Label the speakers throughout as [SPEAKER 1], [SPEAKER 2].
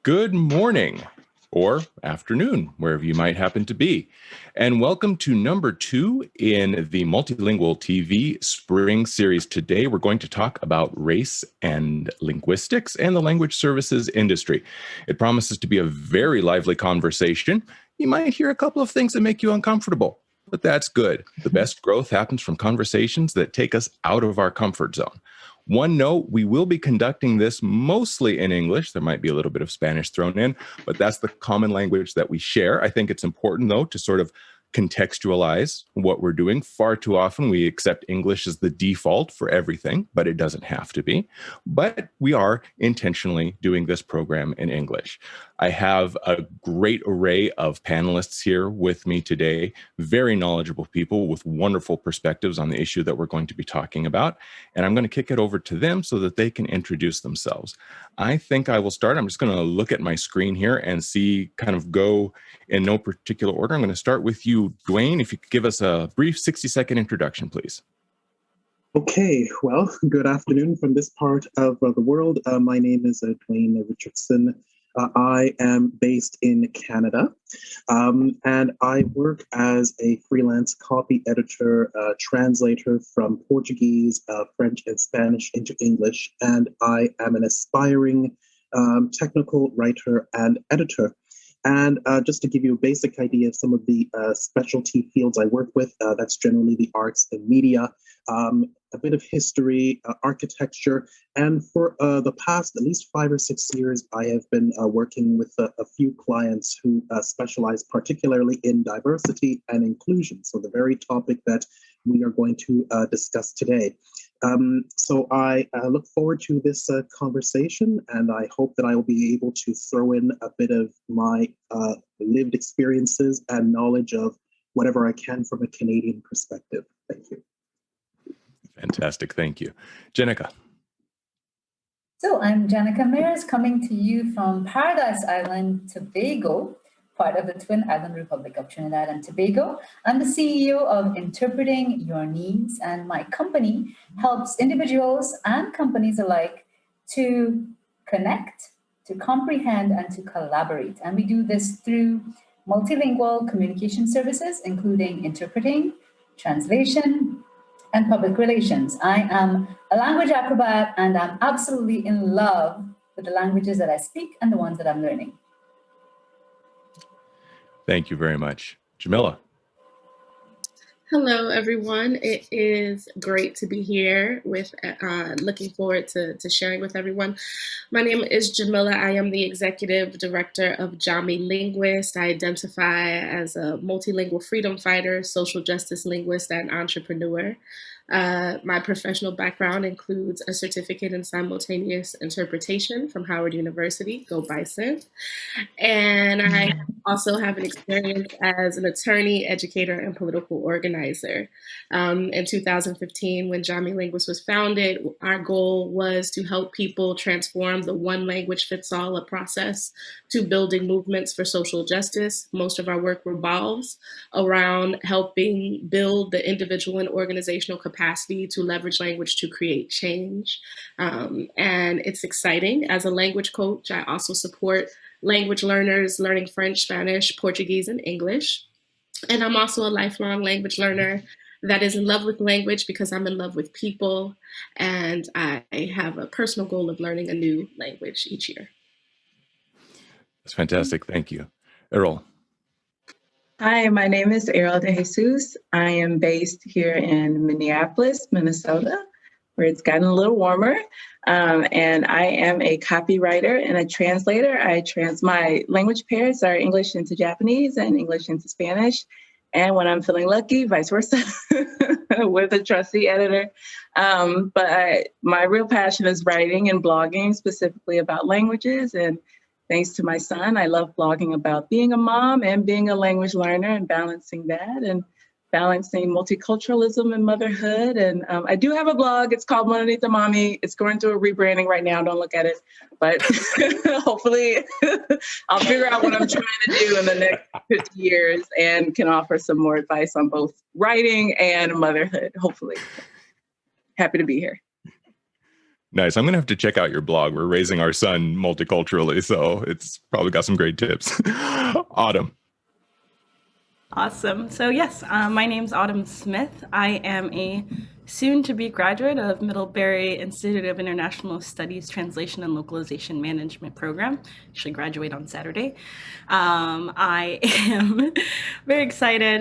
[SPEAKER 1] Good morning or afternoon, wherever you might happen to be. And welcome to number 2 in the Multilingual TV Spring Series. Today, we're going to talk about race and linguistics and the language services industry. It promises to be a very lively conversation. You might hear a couple of things that make you uncomfortable, but that's good. The best growth happens from conversations that take us out of our comfort zone. One note, we will be conducting this mostly in English. There might be a little bit of Spanish thrown in, but that's the common language that we share. I think it's important, though, to sort of contextualize what we're doing. Far too often, we accept English as the default for everything, but it doesn't have to be. But we are intentionally doing this program in English. I have a great array of panelists here with me today, very knowledgeable people with wonderful perspectives on the issue that we're going to be talking about. And I'm going to kick it over to them so that they can introduce themselves. I think I will start. I'm just going to look at my screen here and see, kind of go in no particular order. I'm going to start with you, Dwain. If you could give us a brief 60-second introduction, please.
[SPEAKER 2] Okay, well, good afternoon from this part of the world. My name is Dwain Richardson. I am based in Canada, and I work as a freelance copy editor, translator from Portuguese, French, and Spanish into English, and I am an aspiring technical writer and editor. And just to give you a basic idea of some of the specialty fields I work with, that's generally the arts and media, a bit of history, architecture, and for the past at least 5 or 6 years, I have been working with a few clients who specialize particularly in diversity and inclusion, so the very topic that we are going to discuss today. So I look forward to this conversation, and I hope that I will be able to throw in a bit of my lived experiences and knowledge of whatever I can from a Canadian perspective. Thank you.
[SPEAKER 1] Fantastic. Thank you. Gennike.
[SPEAKER 3] So I'm Gennike Mayers, coming to you from Paradise Island, Tobago, part of the Twin Island Republic of Trinidad and Tobago. I'm the CEO of Interpreting Your Needs, and my company helps individuals and companies alike to connect, to comprehend, and to collaborate. And we do this through multilingual communication services, including interpreting, translation, and public relations. I am a language acrobat, and I'm absolutely in love with the languages that I speak and the ones that I'm learning.
[SPEAKER 1] Thank you very much. Jamila.
[SPEAKER 4] Hello, everyone. It is great to be here with, looking forward to sharing with everyone. My name is Jamila. I am the executive director of MultiLingual. I identify as a multilingual freedom fighter, social justice linguist, and entrepreneur. My professional background includes a certificate in simultaneous interpretation from Howard University, go Bison. And I also have an experience as an attorney, educator, and political organizer. In 2015, when MultiLingual was founded, our goal was to help people transform the one language fits all process to building movements for social justice. Most of our work revolves around helping build the individual and organizational capacity to leverage language to create change. And it's exciting. As a language coach, I also support language learners learning French, Spanish, Portuguese, and English. And I'm also a lifelong language learner that is in love with language because I'm in love with people. And I have a personal goal of learning a new language each year.
[SPEAKER 1] That's fantastic. Thank you. Errol.
[SPEAKER 5] Hi, my name is Errol de Jesús. I am based here in Minneapolis, Minnesota, where it's gotten a little warmer. And I am a copywriter and a translator. My language pairs are English into Japanese and English into Spanish. And when I'm feeling lucky, vice versa, with a trusty editor. But my real passion is writing and blogging, specifically about languages. And thanks to my son, I love blogging about being a mom and being a language learner and balancing that and balancing multiculturalism and motherhood. And I do have a blog. It's called Mononita Mommy. It's going through a rebranding right now. Don't look at it. But hopefully I'll figure out what I'm trying to do in the next 50 years and can offer some more advice on both writing and motherhood, hopefully. Happy to be here.
[SPEAKER 1] Nice. I'm going to have to check out your blog. We're raising our son multiculturally, so it's probably got some great tips. Autumn.
[SPEAKER 6] Awesome. So yes, my name's Autumn Smith. I am a soon-to-be graduate of Middlebury Institute of International Studies Translation and Localization Management program. Actually graduate on Saturday. I am very excited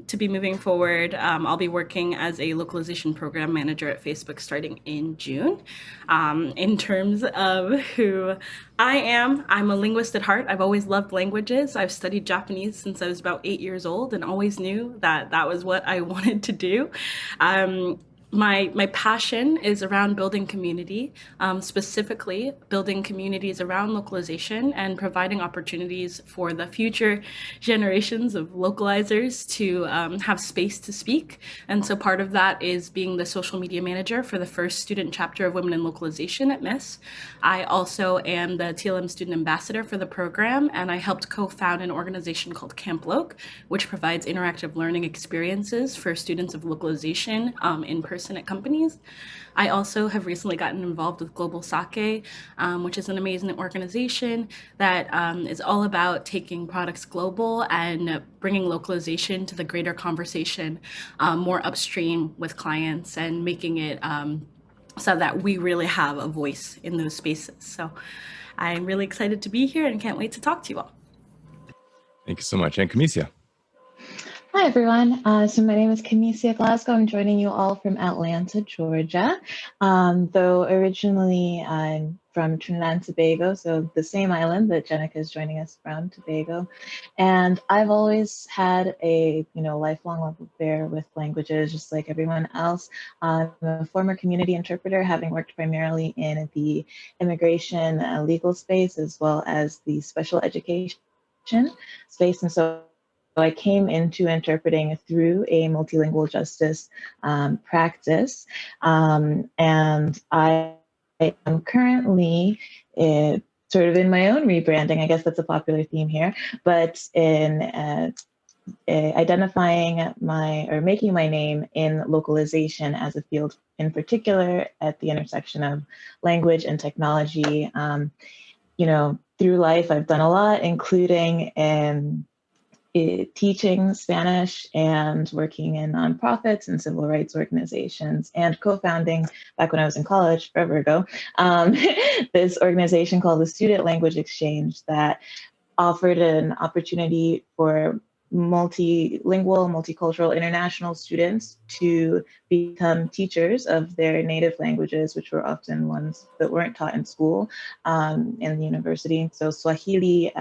[SPEAKER 6] to be moving forward. I'll be working as a localization program manager at Facebook starting in June. In terms of who I am, I'm a linguist at heart. I've always loved languages. I've studied Japanese since I was about 8 years old and always knew that that was what I wanted to do. My passion is around building community, specifically building communities around localization and providing opportunities for the future generations of localizers to have space to speak. And so part of that is being the social media manager for the first student chapter of Women in Localization at MIS. I also am the TLM student ambassador for the program, and I helped co-found an organization called Camp Loc, which provides interactive learning experiences for students of localization in person at companies. I also have recently gotten involved with Global Sake, which is an amazing organization that is all about taking products global and bringing localization to the greater conversation more upstream with clients and making it so that we really have a voice in those spaces. So I'm really excited to be here and can't wait to talk to you all.
[SPEAKER 1] Thank you so much. And Camisia.
[SPEAKER 7] Hi, everyone. So my name is Camisia Glasgow. I'm joining you all from Atlanta, Georgia. Though originally I'm from Trinidad and Tobago, so the same island that Gennike is joining us from, Tobago. And I've always had a lifelong love affair with languages, just like everyone else. I'm a former community interpreter, having worked primarily in the immigration legal space, as well as the special education space. And so I came into interpreting through a multilingual justice practice, and I am currently sort of in my own rebranding. I guess that's a popular theme here, but in identifying making my name in localization as a field, in particular at the intersection of language and technology. Through life, I've done a lot, including teaching Spanish and working in nonprofits and civil rights organizations, and co-founding, back when I was in college forever ago, this organization called the Student Language Exchange that offered an opportunity for multilingual, multicultural, international students to become teachers of their native languages, which were often ones that weren't taught in school in the university. So Swahili,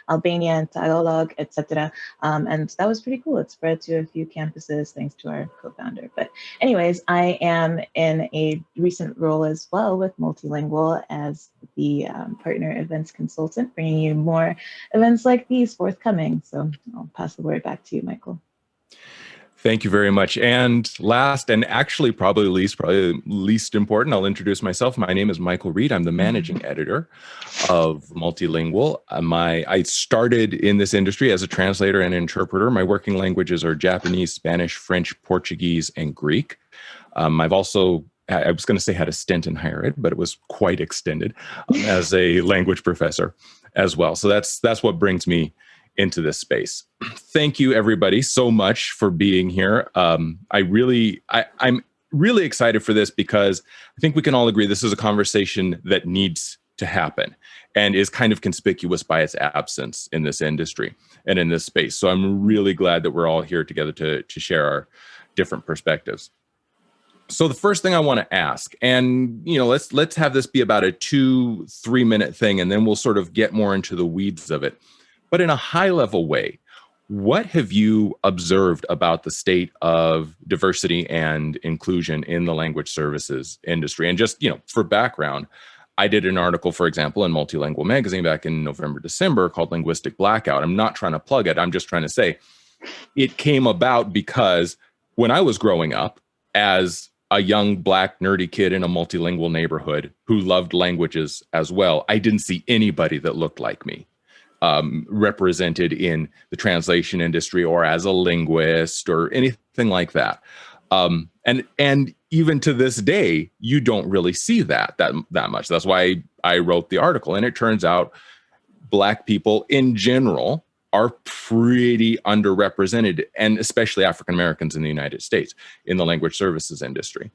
[SPEAKER 7] Albanian, Tagalog, etc. And that was pretty cool. It spread to a few campuses thanks to our co-founder. But anyways, I am in a recent role as well with MultiLingual as the partner events consultant, bringing you more events like these forthcoming. So I'll pass the word back to you, Michael.
[SPEAKER 1] Thank you very much. And last, and actually probably least important, I'll introduce myself. My name is Michael Reid. I'm the managing editor of MultiLingual. I started in this industry as a translator and interpreter. My working languages are Japanese, Spanish, French, Portuguese, and Greek. I've also, I was going to say had a stint in higher ed, but it was quite extended as a language professor as well. So that's what brings me into this space. Thank you, everybody, so much for being here. I'm really excited for this because I think we can all agree this is a conversation that needs to happen and is kind of conspicuous by its absence in this industry and in this space. So I'm really glad that we're all here together to share our different perspectives. So the first thing I want to ask, and let's have this be about a 2-3 minute thing, and then we'll sort of get more into the weeds of it. But in a high-level way, what have you observed about the state of diversity and inclusion in the language services industry? And just, for background, I did an article, for example, in MultiLingual magazine back in November, December called Linguistic Blackout. I'm not trying to plug it. I'm just trying to say it came about because when I was growing up as a young Black nerdy kid in a multilingual neighborhood who loved languages as well, I didn't see anybody that looked like me. Represented in the translation industry or as a linguist or anything like that. And even to this day, you don't really see that much. That's why I wrote the article. And it turns out Black people in general are pretty underrepresented, and especially African Americans in the United States in the language services industry.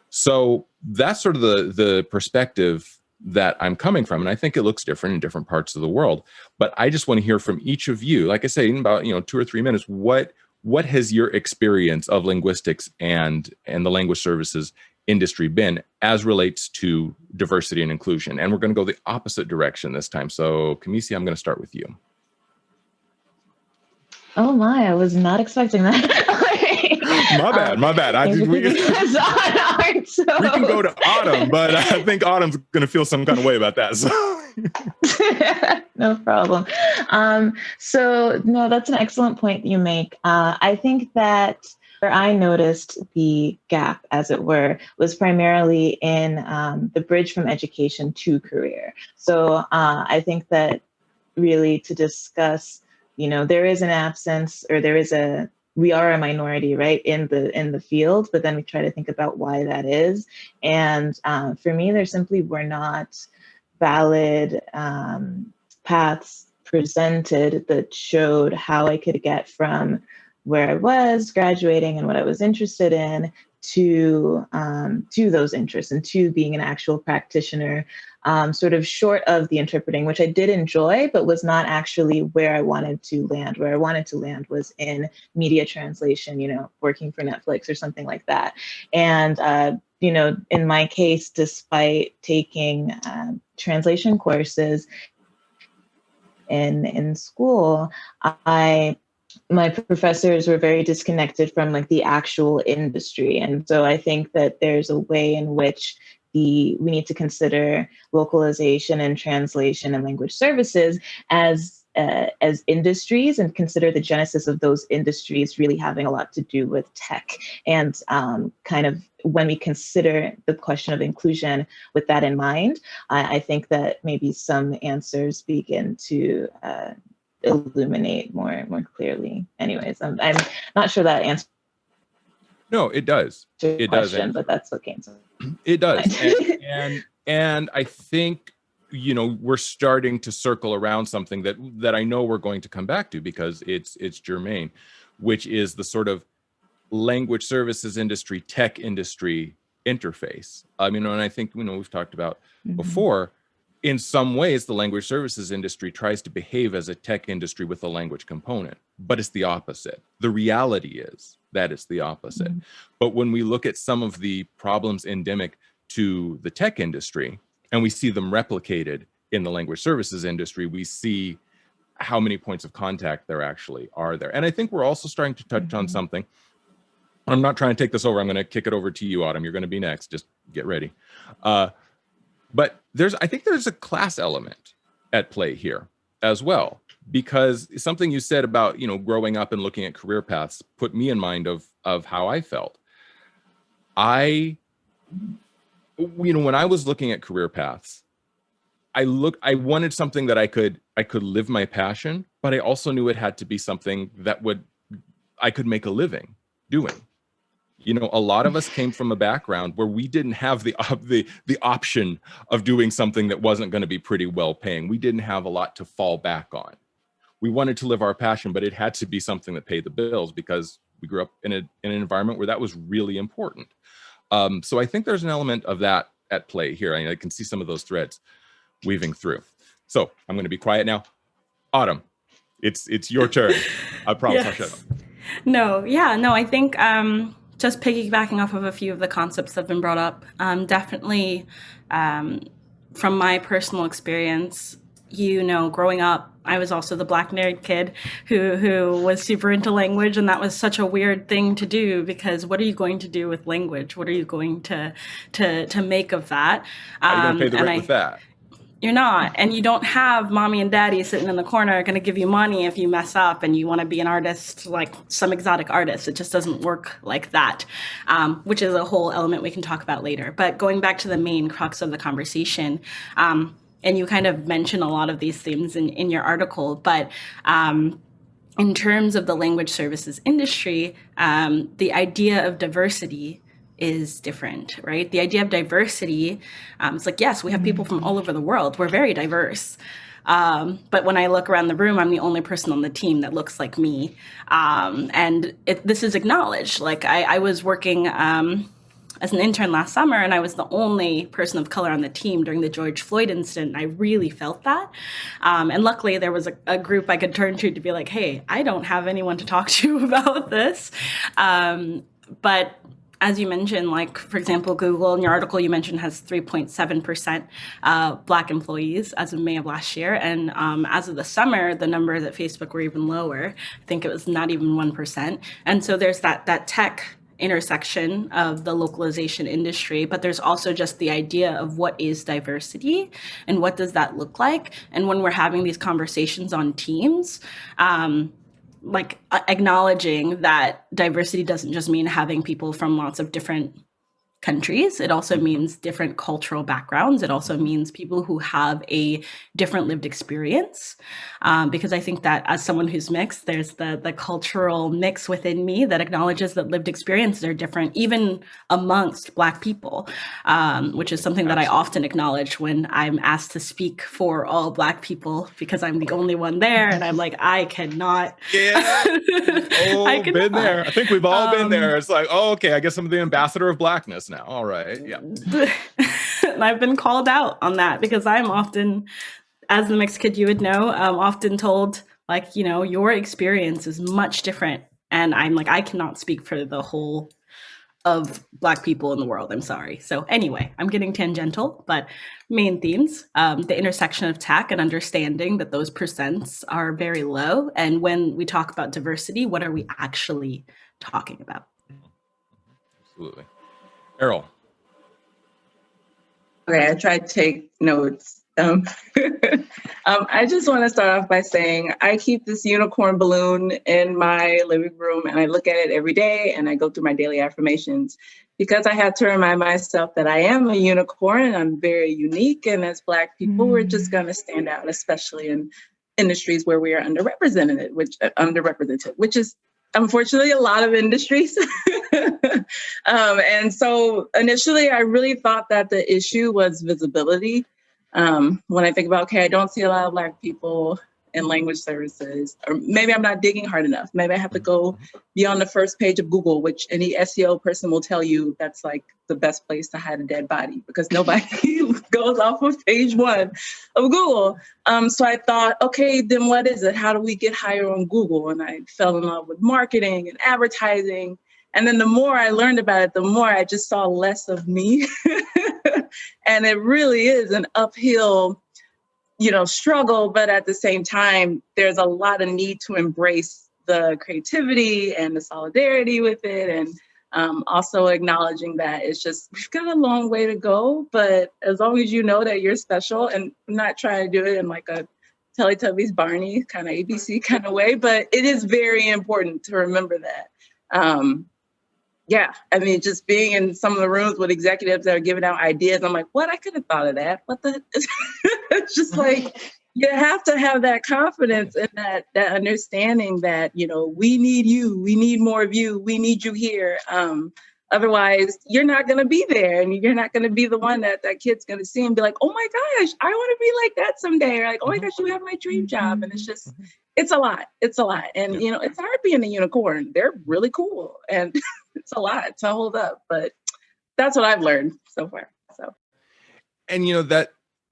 [SPEAKER 1] So that's sort of the perspective that I'm coming from. And I think it looks different in different parts of the world. But I just want to hear from each of you, like I say, in about 2 or 3 minutes, what has your experience of linguistics and the language services industry been as relates to diversity and inclusion? And we're going to go the opposite direction this time. So Camisia, I'm going to start with you.
[SPEAKER 7] Oh my, I was not expecting that.
[SPEAKER 1] My bad. We can go to Autumn, but I think Autumn's going to feel some kind of way about that. So.
[SPEAKER 7] No problem. So no, that's an excellent point you make. I think that where I noticed the gap, as it were, was primarily in the bridge from education to career. So I think that really to discuss, there is an absence, or we are a minority, right, in the field, but then we try to think about why that is. And for me, there simply were not valid paths presented that showed how I could get from where I was graduating and what I was interested in to those interests and to being an actual practitioner, sort of short of the interpreting, which I did enjoy, but was not actually where I wanted to land. Where I wanted to land was in media translation, working for Netflix or something like that. And, in my case, despite taking translation courses in school, my professors were very disconnected from like the actual industry. And so I think that there's a way in which we need to consider localization and translation and language services as industries, and consider the genesis of those industries really having a lot to do with tech. And kind of when we consider the question of inclusion with that in mind, I think that maybe some answers begin to illuminate more clearly. Anyways, I'm not sure that answers.
[SPEAKER 1] No, it does. It does,
[SPEAKER 7] but that's what came to
[SPEAKER 1] it does. And I think we're starting to circle around something that I know we're going to come back to, because it's germane, which is the sort of language services industry, tech industry interface. And I think we've talked about before, in some ways, the language services industry tries to behave as a tech industry with a language component, but it's the opposite. The reality is that it's the opposite. But when we look at some of the problems endemic to the tech industry, and we see them replicated in the language services industry, we see how many points of contact there actually are there. And I think we're also starting to touch on something. I'm not trying to take this over. I'm going to kick it over to you, Autumn. You're going to be next. Just get ready. But I think there's a class element at play here as well, because something you said about, growing up and looking at career paths put me in mind of how I felt. When I was looking at career paths, I wanted something that I could live my passion, but I also knew it had to be something that I could make a living doing. A lot of us came from a background where we didn't have the option of doing something that wasn't going to be pretty well paying. We didn't have a lot to fall back on. We wanted to live our passion, but it had to be something that paid the bills, because we grew up in an environment where that was really important. So I think there's an element of that at play here. I can see some of those threads weaving through. So I'm going to be quiet now. Autumn, it's your turn. I promise I'll shut up.
[SPEAKER 6] No, I think just piggybacking off of a few of the concepts that have been brought up, definitely from my personal experience, growing up, I was also the Black nerd kid who was super into language, and that was such a weird thing to do, because what are you going to do with language? What are you going to make of that?
[SPEAKER 1] How are you going to pay the rent with that?
[SPEAKER 6] You're not. And you don't have mommy and daddy sitting in the corner going to give you money if you mess up and you want to be an artist, like some exotic artist. It just doesn't work like that, which is a whole element we can talk about later. But going back to the main crux of the conversation, and you kind of mention a lot of these themes in your article, but in terms of the language services industry, the idea of diversity is different, right? The idea of diversity, it's like, yes, we have people from all over the world. We're very diverse. But when I look around the room, I'm the only person on the team that looks like me. And this is acknowledged. Like I was working as an intern last summer, and I was the only person of color on the team during the George Floyd incident. I really felt that. And luckily there was a group I could turn to be like, hey, I don't have anyone to talk to about this. But as you mentioned, like, for example, Google, in your article you mentioned, has 3.7% Black employees as of May of last year. And as of the summer, the numbers at Facebook were even lower. I think it was not even 1%. And so there's that tech intersection of the localization industry, but there's also just the idea of what is diversity and what does that look like. And when we're having these conversations on teams, like acknowledging that diversity doesn't just mean having people from lots of different countries. It also means different cultural backgrounds. It also means people who have a different lived experience. Because I think that as someone who's mixed, there's the cultural mix within me that acknowledges that lived experiences are different, even amongst Black people, which is something that I often acknowledge when I'm asked to speak for all Black people, because I'm the only one there. And I'm like, I cannot.
[SPEAKER 1] Yeah. Oh, been there. I think we've all been there. It's like, oh, okay, I guess I'm the ambassador of Blackness now. All right. Yeah.
[SPEAKER 6] And I've been called out on that because I'm often, as the mixed kid you would know, often told, like, you know, your experience is much different. And I'm like, I cannot speak for the whole of Black people in the world. I'm sorry. So anyway, I'm getting tangential, but main themes, the intersection of tech and understanding that those percents are very low. And when we talk about diversity, what are we actually talking about?
[SPEAKER 1] Absolutely. Errol.
[SPEAKER 5] Okay, I tried to take notes. I just want to start off by saying I keep this unicorn balloon in my living room and I look at it every day and I go through my daily affirmations because I have to remind myself that I am a unicorn and I'm very unique. And as Black people, we're just going to stand out, especially in industries where we are underrepresented, which is unfortunately a lot of industries. And so initially, I really thought that the issue was visibility. When I think about, okay, I don't see a lot of Black people in language services, or maybe I'm not digging hard enough. Maybe I have to go be on the first page of Google, which any SEO person will tell you that's like the best place to hide a dead body because nobody goes off of page 1 of Google. So I thought, okay, then what is it? How do we get higher on Google? And I fell in love with marketing and advertising. And then the more I learned about it, the more I just saw less of me. And it really is an uphill, struggle. But at the same time, there's a lot of need to embrace the creativity and the solidarity with it. And also acknowledging that it's just, we've got a long way to go. But as long as you know that you're special, and I'm not trying to do it in like a Teletubbies Barney kind of ABC kind of way, but it is very important to remember that. Yeah, I mean, just being in some of the rooms with executives that are giving out ideas, I'm like, what? I could have thought of that. What the? It's just like, you have to have that confidence and that understanding that, we need you. We need more of you. We need you here. Otherwise, you're not going to be there and you're not going to be the one that kid's going to see and be like, oh my gosh, I want to be like that someday. Or like, oh my gosh, you have my dream job. And it's just, it's a lot. It's a lot. And, it's hard being a unicorn. They're really cool. And it's a lot to hold up. But that's what I've learned so far. So,
[SPEAKER 1] and,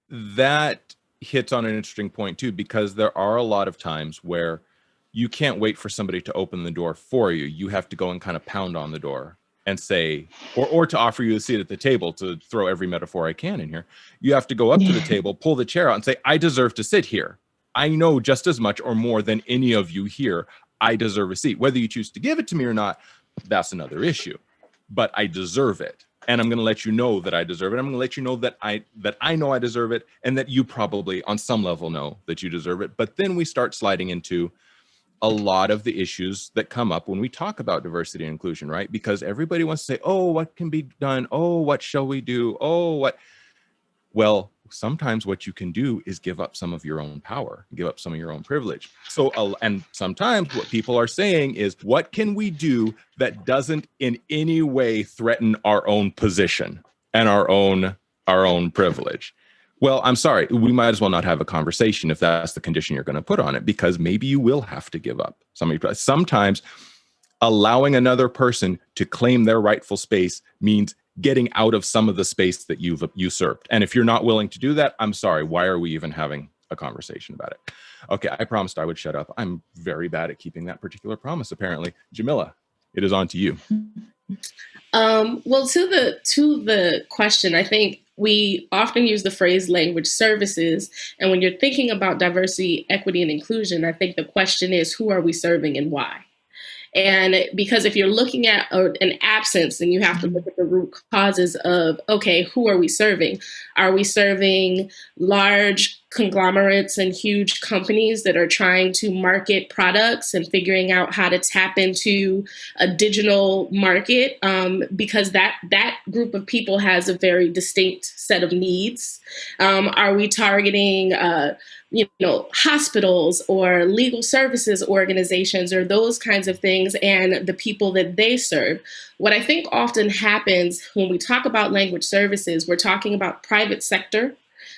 [SPEAKER 1] that hits on an interesting point, too, because there are a lot of times where you can't wait for somebody to open the door for you. You have to go and kind of pound on the door and say, or to offer you a seat at the table, to throw every metaphor I can in here. You have to go up to the table, pull the chair out and say, I deserve to sit here. I know just as much or more than any of you here. I deserve a seat. Whether you choose to give it to me or not, that's another issue. But I deserve it. And I'm going to let you know that I deserve it. I'm going to let you know that I know I deserve it, and that you probably on some level know that you deserve it. But then we start sliding into a lot of the issues that come up when we talk about diversity and inclusion, right? Because everybody wants to say, oh, what can be done? Oh, what shall we do? Oh, what? Well, sometimes what you can do is give up some of your own power, give up some of your own privilege. So, and sometimes what people are saying is, what can we do that doesn't in any way threaten our own position and our own privilege? Well, I'm sorry, we might as well not have a conversation if that's the condition you're going to put on it, because maybe you will have to give up sometimes allowing another person to claim their rightful space means getting out of some of the space that you've usurped. And if you're not willing to do that, I'm sorry, why are we even having a conversation about it? Okay, I promised I would shut up. I'm very bad at keeping that particular promise, apparently. Jamila, it is on to you.
[SPEAKER 4] Well, to the question, I think we often use the phrase language services. And when you're thinking about diversity, equity, and inclusion, I think the question is, who are we serving and why? And because if you're looking at an absence, then you have to look at the root causes of, okay, who are we serving? Are we serving large conglomerates and huge companies that are trying to market products and figuring out how to tap into a digital market? Because that group of people has a very distinct set of needs. Are we targeting hospitals or legal services organizations or those kinds of things and the people that they serve? What I think often happens when we talk about language services, we're talking about private sector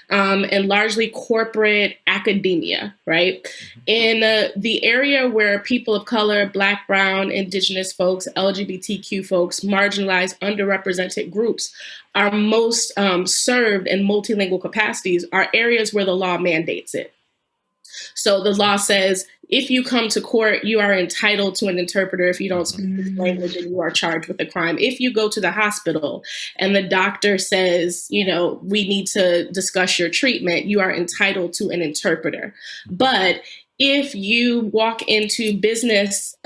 [SPEAKER 4] and largely corporate academia, right? In the area where people of color, Black, Brown, Indigenous folks, LGBTQ folks, marginalized, underrepresented groups are most served in multilingual capacities are areas where the law mandates it. So the law says, if you come to court, you are entitled to an interpreter if you don't speak this language and you are charged with a crime. If you go to the hospital and the doctor says, we need to discuss your treatment, you are entitled to an interpreter. But if you walk into a business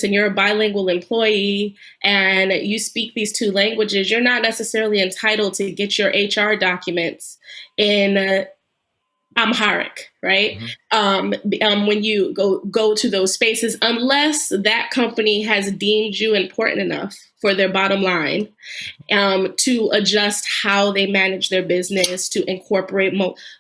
[SPEAKER 4] and you're a bilingual employee and you speak these two languages, you're not necessarily entitled to get your HR documents in Amharic, right? When you go to those spaces, unless that company has deemed you important enough for their bottom line to adjust how they manage their business, to incorporate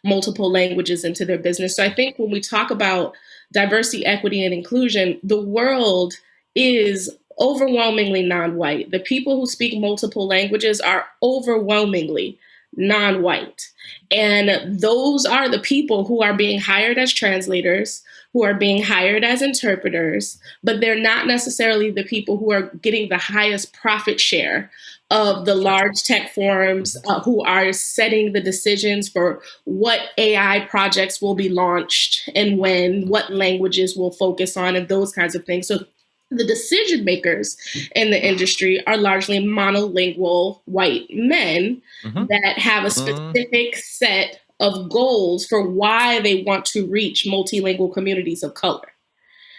[SPEAKER 4] multiple languages into their business. So I think when we talk about diversity, equity, and inclusion, the world is overwhelmingly non-white. The people who speak multiple languages are overwhelmingly non-white. And those are the people who are being hired as translators, who are being hired as interpreters, but they're not necessarily the people who are getting the highest profit share of the large tech firms who are setting the decisions for what AI projects will be launched and when, what languages will focus on, and those kinds of things. So the decision makers in the industry are largely monolingual white men that have a specific set of goals for why they want to reach multilingual communities of color.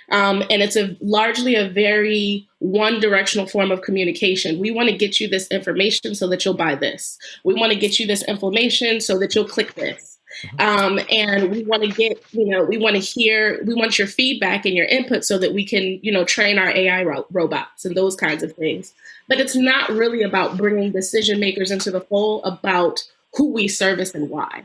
[SPEAKER 4] And it's largely a very one-directional form of communication. We want to get you this information so that you'll buy this. We want to get you this information so that you'll click this. And we want to get, we want your feedback and your input so that we can, train our AI robots and those kinds of things. But it's not really about bringing decision makers into the fold, about who we service and why.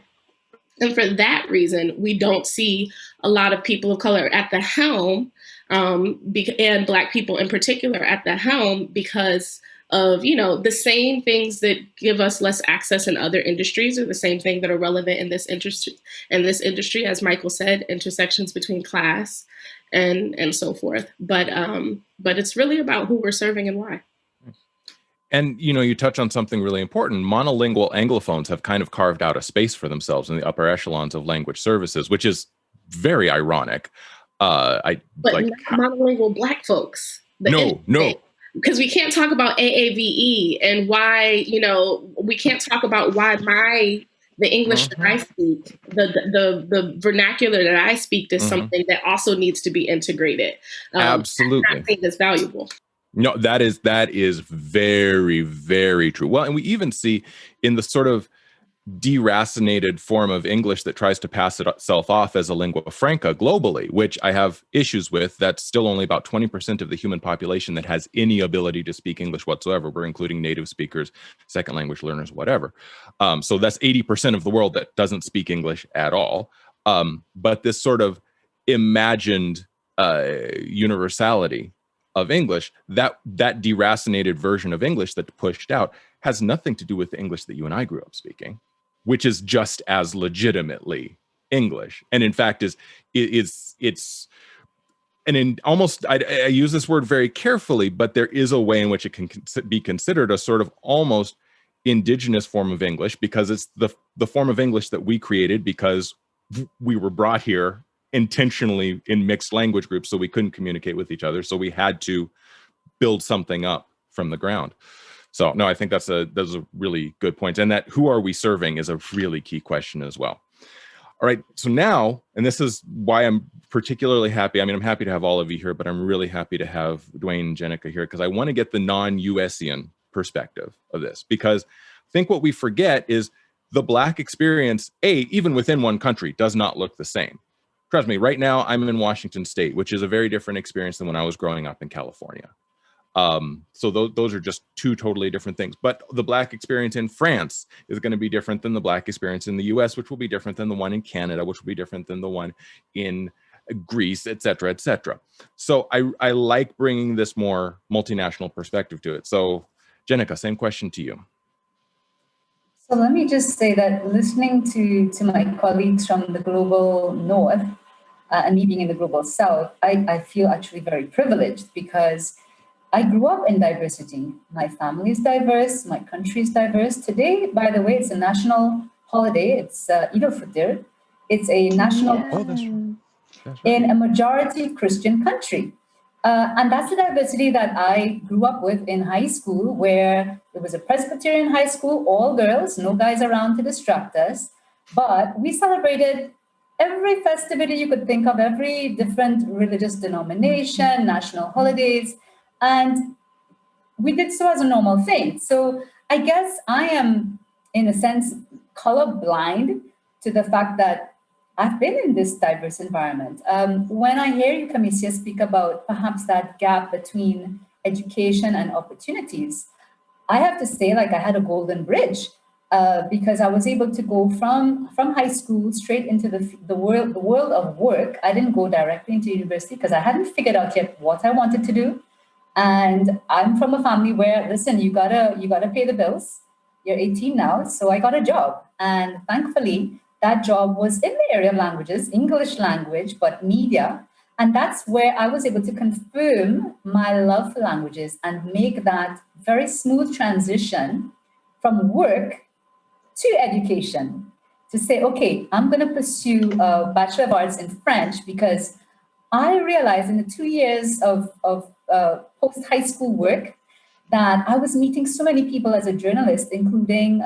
[SPEAKER 4] And for that reason, we don't see a lot of people of color at the helm, and Black people in particular at the helm, because of, the same things that give us less access in other industries are the same thing that are relevant in this industry, as Michael said, intersections between class and so forth. But it's really about who we're serving and why.
[SPEAKER 1] And, you touch on something really important. Monolingual Anglophones have kind of carved out a space for themselves in the upper echelons of language services, which is very ironic.
[SPEAKER 4] Monolingual Black folks.
[SPEAKER 1] No.
[SPEAKER 4] Because we can't talk about AAVE and why, we can't talk about why the English that I speak, the vernacular that I speak is something that also needs to be integrated.
[SPEAKER 1] Absolutely.
[SPEAKER 4] I think that's valuable.
[SPEAKER 1] No, that is very, very true. Well, and we even see in the sort of deracinated form of English that tries to pass itself off as a lingua franca globally, which I have issues with. That's still only about 20% of the human population that has any ability to speak English whatsoever. We're including native speakers, second language learners, whatever. So that's 80% of the world that doesn't speak English at all. But this sort of imagined universality of English, that deracinated version of English that pushed out, has nothing to do with the English that you and I grew up speaking, which is just as legitimately English. And in fact, it's and in almost, I use this word very carefully, but there is a way in which it can be considered a sort of almost indigenous form of English, because it's the form of English that we created because we were brought here intentionally in mixed language groups, so we couldn't communicate with each other. So we had to build something up from the ground. So no, I think that's a really good point. And that who are we serving is a really key question as well. All right, so now, and this is why I'm particularly happy. I mean, I'm happy to have all of you here, but I'm really happy to have Dwain and Gennike here, because I want to get the non-USian perspective of this. Because I think what we forget is the Black experience, even within one country, does not look the same. Trust me, right now I'm in Washington State, which is a very different experience than when I was growing up in California. So those are just two totally different things. But the Black experience in France is going to be different than the Black experience in the US, which will be different than the one in Canada, which will be different than the one in Greece, et cetera, et cetera. So I like bringing this more multinational perspective to it. So Gennike, same question to you.
[SPEAKER 3] So let me just say that listening to my colleagues from the global north and me being in the global south, I feel actually very privileged, because I grew up in diversity. My family is diverse, my country is diverse. Today, by the way, it's a national holiday. It's Eid al-Fitr. It's a national in a majority Christian country. And that's the diversity that I grew up with in high school, where it was a Presbyterian high school, all girls, no guys around to distract us. But we celebrated every festivity you could think of, every different religious denomination, national holidays. And we did so as a normal thing. So I guess I am, in a sense, colorblind to the fact that I've been in this diverse environment. When I hear you, Camisia, speak about perhaps that gap between education and opportunities, I have to say, like, I had a golden bridge, because I was able to go from high school straight into the world of work. I didn't go directly into university because I hadn't figured out yet what I wanted to do. And I'm from a family where, listen, you gotta pay the bills. You're 18 now, so I got a job. And thankfully, that job was in the area of languages, English language, but media. And that's where I was able to confirm my love for languages and make that very smooth transition from work to education, to say, okay, I'm going to pursue a Bachelor of Arts in French, because I realized in the 2 years of post-high school work that I was meeting so many people as a journalist, including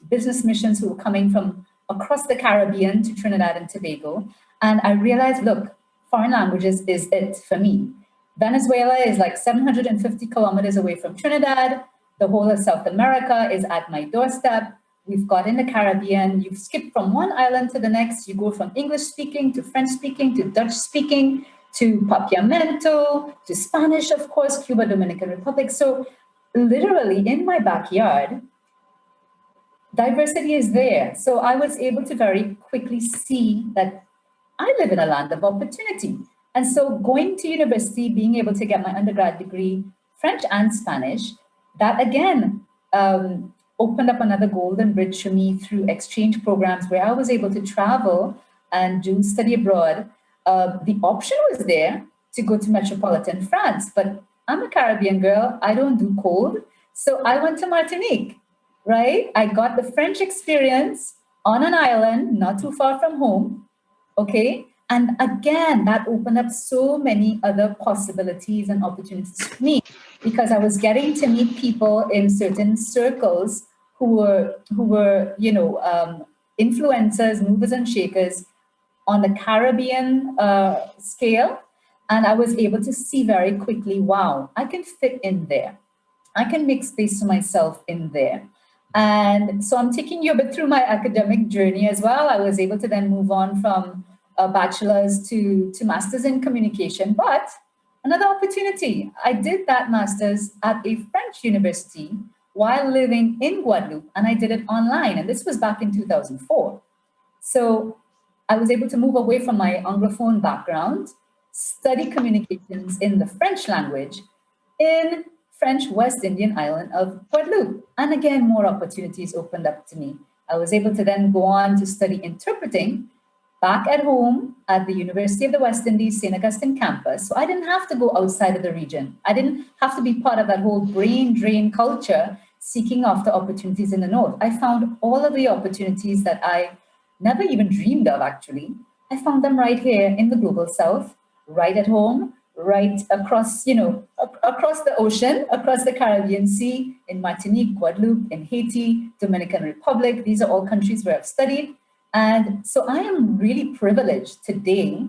[SPEAKER 3] business missions who were coming from across the Caribbean to Trinidad and Tobago. And I realized, look, foreign languages is it for me. Venezuela is like 750 kilometers away from Trinidad. The whole of South America is at my doorstep. We've got in the Caribbean, you skip from one island to the next. You go from English speaking to French speaking to Dutch speaking to Papiamento to Spanish, of course, Cuba, Dominican Republic. So literally in my backyard, diversity is there. So I was able to very quickly see that I live in a land of opportunity. And so going to university, being able to get my undergrad degree, French and Spanish, that again opened up another golden bridge for me through exchange programs where I was able to travel and do study abroad. The option was there to go to metropolitan France, but I'm a Caribbean girl. I don't do cold. So I went to Martinique, right? I got the French experience on an island, not too far from home. Okay. And again, that opened up so many other possibilities and opportunities for me, because I was getting to meet people in certain circles who were influencers, movers and shakers on the Caribbean scale. And I was able to see very quickly, wow, I can fit in there. I can make space for myself in there. And so I'm taking you a bit through my academic journey as well. I was able to then move on from a bachelor's to master's in communication, but another opportunity. I did that master's at a French university while living in Guadeloupe, and I did it online. And this was back in 2004. So I was able to move away from my Anglophone background, study communications in the French language in French West Indian island of Guadeloupe. And again, more opportunities opened up to me. I was able to then go on to study interpreting back at home at the University of the West Indies, St. Augustine campus. So I didn't have to go outside of the region. I didn't have to be part of that whole brain drain culture seeking after opportunities in the North. I found all of the opportunities that I never even dreamed of, actually. I found them right here in the global South, right at home, right across, across the ocean, across the Caribbean Sea, in Martinique, Guadeloupe, in Haiti, Dominican Republic. These are all countries where I've studied. And so I am really privileged today,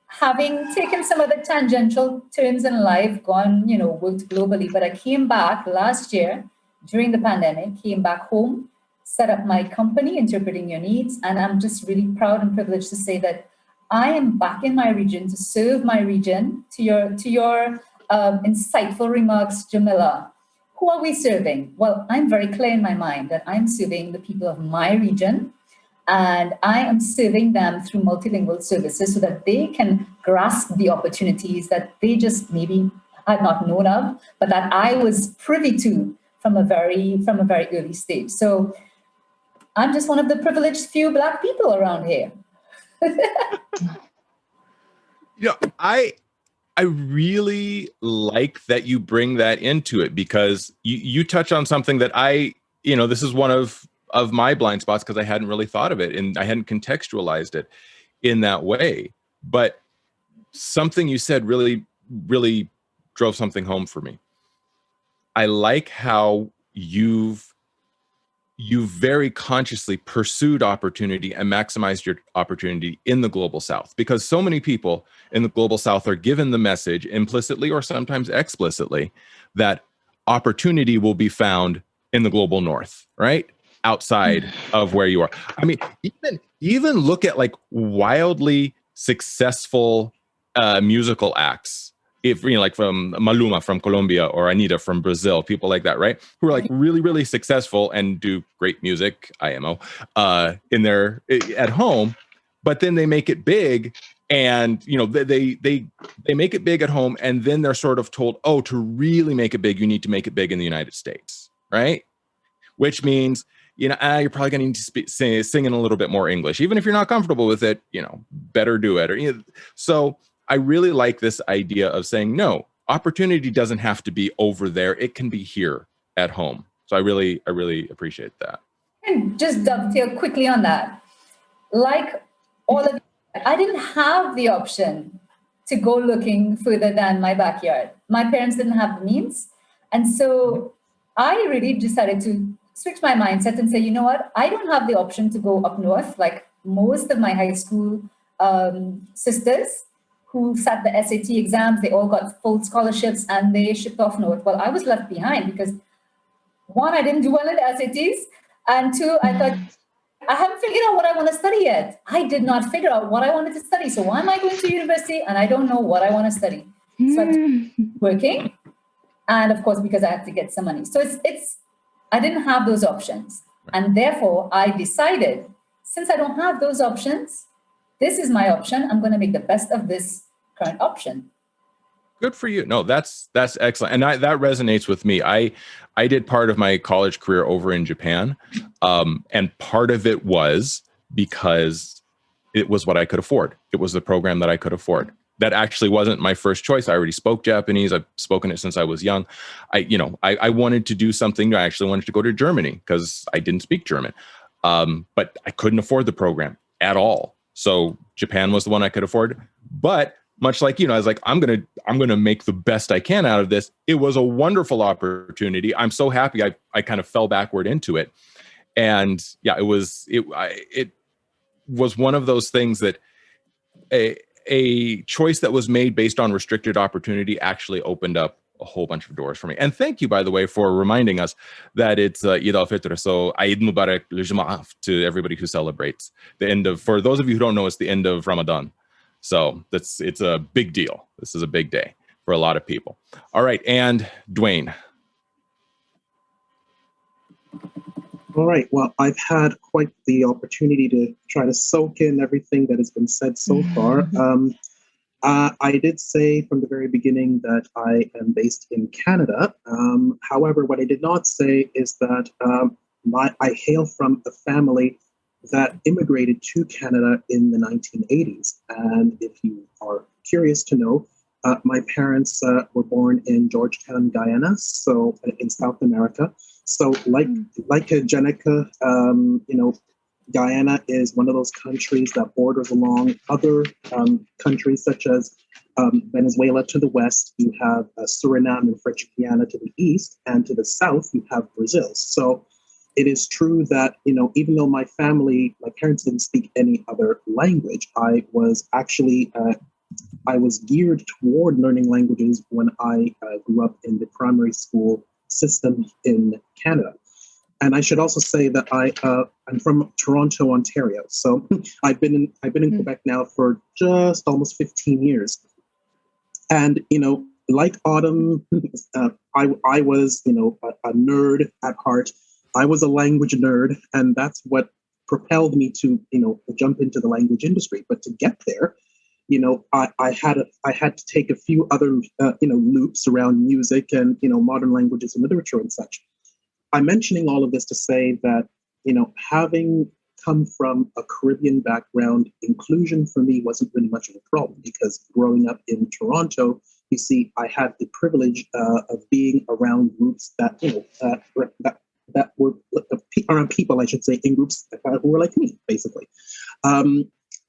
[SPEAKER 3] having taken some of the tangential turns in life, gone, worked globally, but I came back last year during the pandemic, came back home, set up my company, Interpreting Your Needs. And I'm just really proud and privileged to say that I am back in my region to serve my region. To your insightful remarks, Jamila, who are we serving? Well, I'm very clear in my mind that I'm serving the people of my region, and I am serving them through multilingual services so that they can grasp the opportunities that they just maybe had not known of, but that I was privy to from a very early stage. So I'm just one of the privileged few Black people around here.
[SPEAKER 1] I really like that you bring that into it, because you touch on something that this is one of my blind spots, because I hadn't really thought of it and I hadn't contextualized it in that way. But something you said really, really drove something home for me. I like how you've very consciously pursued opportunity and maximized your opportunity in the global South, because so many people in the global South are given the message implicitly or sometimes explicitly that opportunity will be found in the global North, right? Outside of where you are. I mean, even look at like wildly successful musical acts. If like from Maluma from Colombia or Anita from Brazil, people like that, right? Who are like really, really successful and do great music, IMO, at home, but then they make it big, and they make it big at home, and then they're sort of told, oh, to really make it big, you need to make it big in the United States, right? Which means you're probably going to need to sing in a little bit more English, even if you're not comfortable with it. Better do it. So I really like this idea of saying, no, opportunity doesn't have to be over there. It can be here at home. So I really appreciate that.
[SPEAKER 3] And just dovetail quickly on that. Like all of you, I didn't have the option to go looking further than my backyard. My parents didn't have the means. And so I really decided to switch my mindset and say, you know what? I don't have the option to go up north like most of my high school sisters who sat the SAT exams. They all got full scholarships and they shipped off north. Well, I was left behind because one, I didn't do well in the SATs, and two, I thought, I haven't figured out what I want to study yet. I did not figure out what I wanted to study. So why am I going to university and I don't know what I want to study? So I'm working, and of course, because I have to get some money. So I didn't have those options. And therefore, I decided, since I don't have those options, this is my option. I'm going to make the best of this current option.
[SPEAKER 1] Good for you. No, that's excellent. And that resonates with me. I did part of my college career over in Japan. And part of it was because it was what I could afford. It was the program that I could afford. That actually wasn't my first choice. I already spoke Japanese. I've spoken it since I was young. I wanted to do something. I actually wanted to go to Germany because I didn't speak German. But I couldn't afford the program at all. So Japan was the one I could afford. But much like, I was like, I'm gonna make the best I can out of this. It was a wonderful opportunity. I'm so happy I kind of fell backward into it. And yeah, it was one of those things that a choice that was made based on restricted opportunity actually opened up a whole bunch of doors for me. And thank you, by the way, for reminding us that it's Eid al-Fitr. So Eid Mubarak Lijma'af to everybody who celebrates the end of, for those of you who don't know, it's the end of Ramadan. So it's a big deal. This is a big day for a lot of people. All right. And Dwain.
[SPEAKER 2] All right. Well, I've had quite the opportunity to try to soak in everything that has been said so far. I did say from the very beginning that I am based in Canada. However, what I did not say is that I hail from a family that immigrated to Canada in the 1980s. And if you are curious to know, my parents were born in Georgetown, Guyana, so in South America. So like Gennike, Guyana is one of those countries that borders along other countries such as Venezuela to the west. You have Suriname and French Guiana to the east, and to the south you have Brazil. So it is true that, even though my parents didn't speak any other language, I was actually I was geared toward learning languages when I grew up in the primary school system in Canada. And I should also say that I'm from Toronto, Ontario. So I've been in Quebec now for just almost 15 years. And, like Autumn, I was, a nerd at heart. I was a language nerd, and that's what propelled me to, jump into the language industry. But to get there, I had to take a few other, loops around music and, modern languages and literature and such. I'm mentioning all of this to say that, having come from a Caribbean background, inclusion for me wasn't really much of a problem, because growing up in Toronto, you see, I had the privilege of being around groups that, that were around people, I should say, in groups who were like me, basically.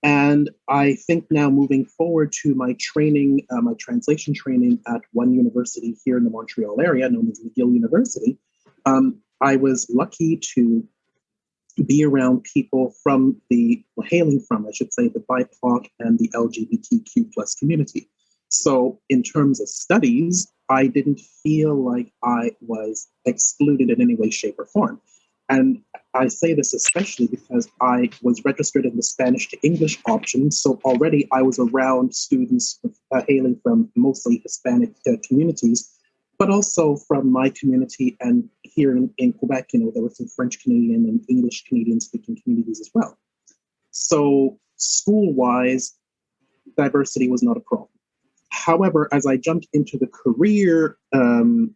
[SPEAKER 2] And I think now moving forward to my training, my translation training at one university here in the Montreal area, known as McGill University, I was lucky to be around people hailing from, I should say, the BIPOC and the LGBTQ plus community. So in terms of studies, I didn't feel like I was excluded in any way, shape, or form. And I say this especially because I was registered in the Spanish to English option. So already I was around students hailing from mostly Hispanic communities, but also from my community. And here in Quebec, there were some French Canadian and English Canadian speaking communities as well. So school-wise, diversity was not a problem. However, as I jumped into the career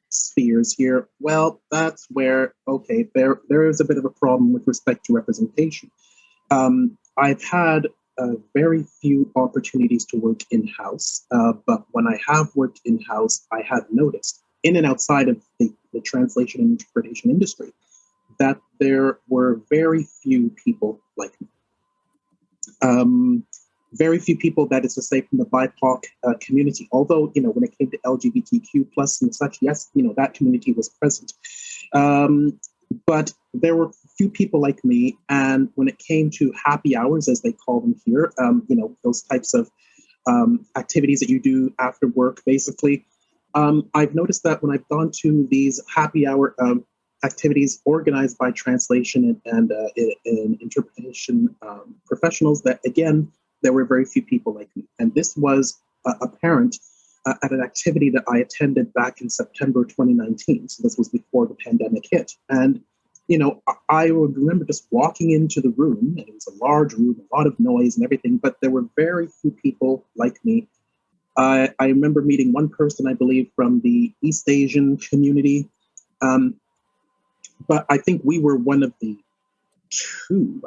[SPEAKER 2] spheres here, well, that's where, okay, there is a bit of a problem with respect to representation. I've had very few opportunities to work in-house, but when I have worked in-house, I have noticed, in and outside of the translation and interpretation industry, that there were very few people like me. Very few people, that is to say, from the BIPOC community. Although, when it came to LGBTQ plus and such, yes, that community was present. But there were few people like me. And when it came to happy hours, as they call them here, those types of activities that you do after work, basically, I've noticed that when I've gone to these happy hour activities organized by translation and interpretation professionals, that, again, there were very few people like me. And this was apparent at an activity that I attended back in September 2019. So this was before the pandemic hit. And, I would remember just walking into the room, and it was a large room, a lot of noise and everything, but there were very few people like me. I remember meeting one person, I believe, from the East Asian community. But I think we were one of the two,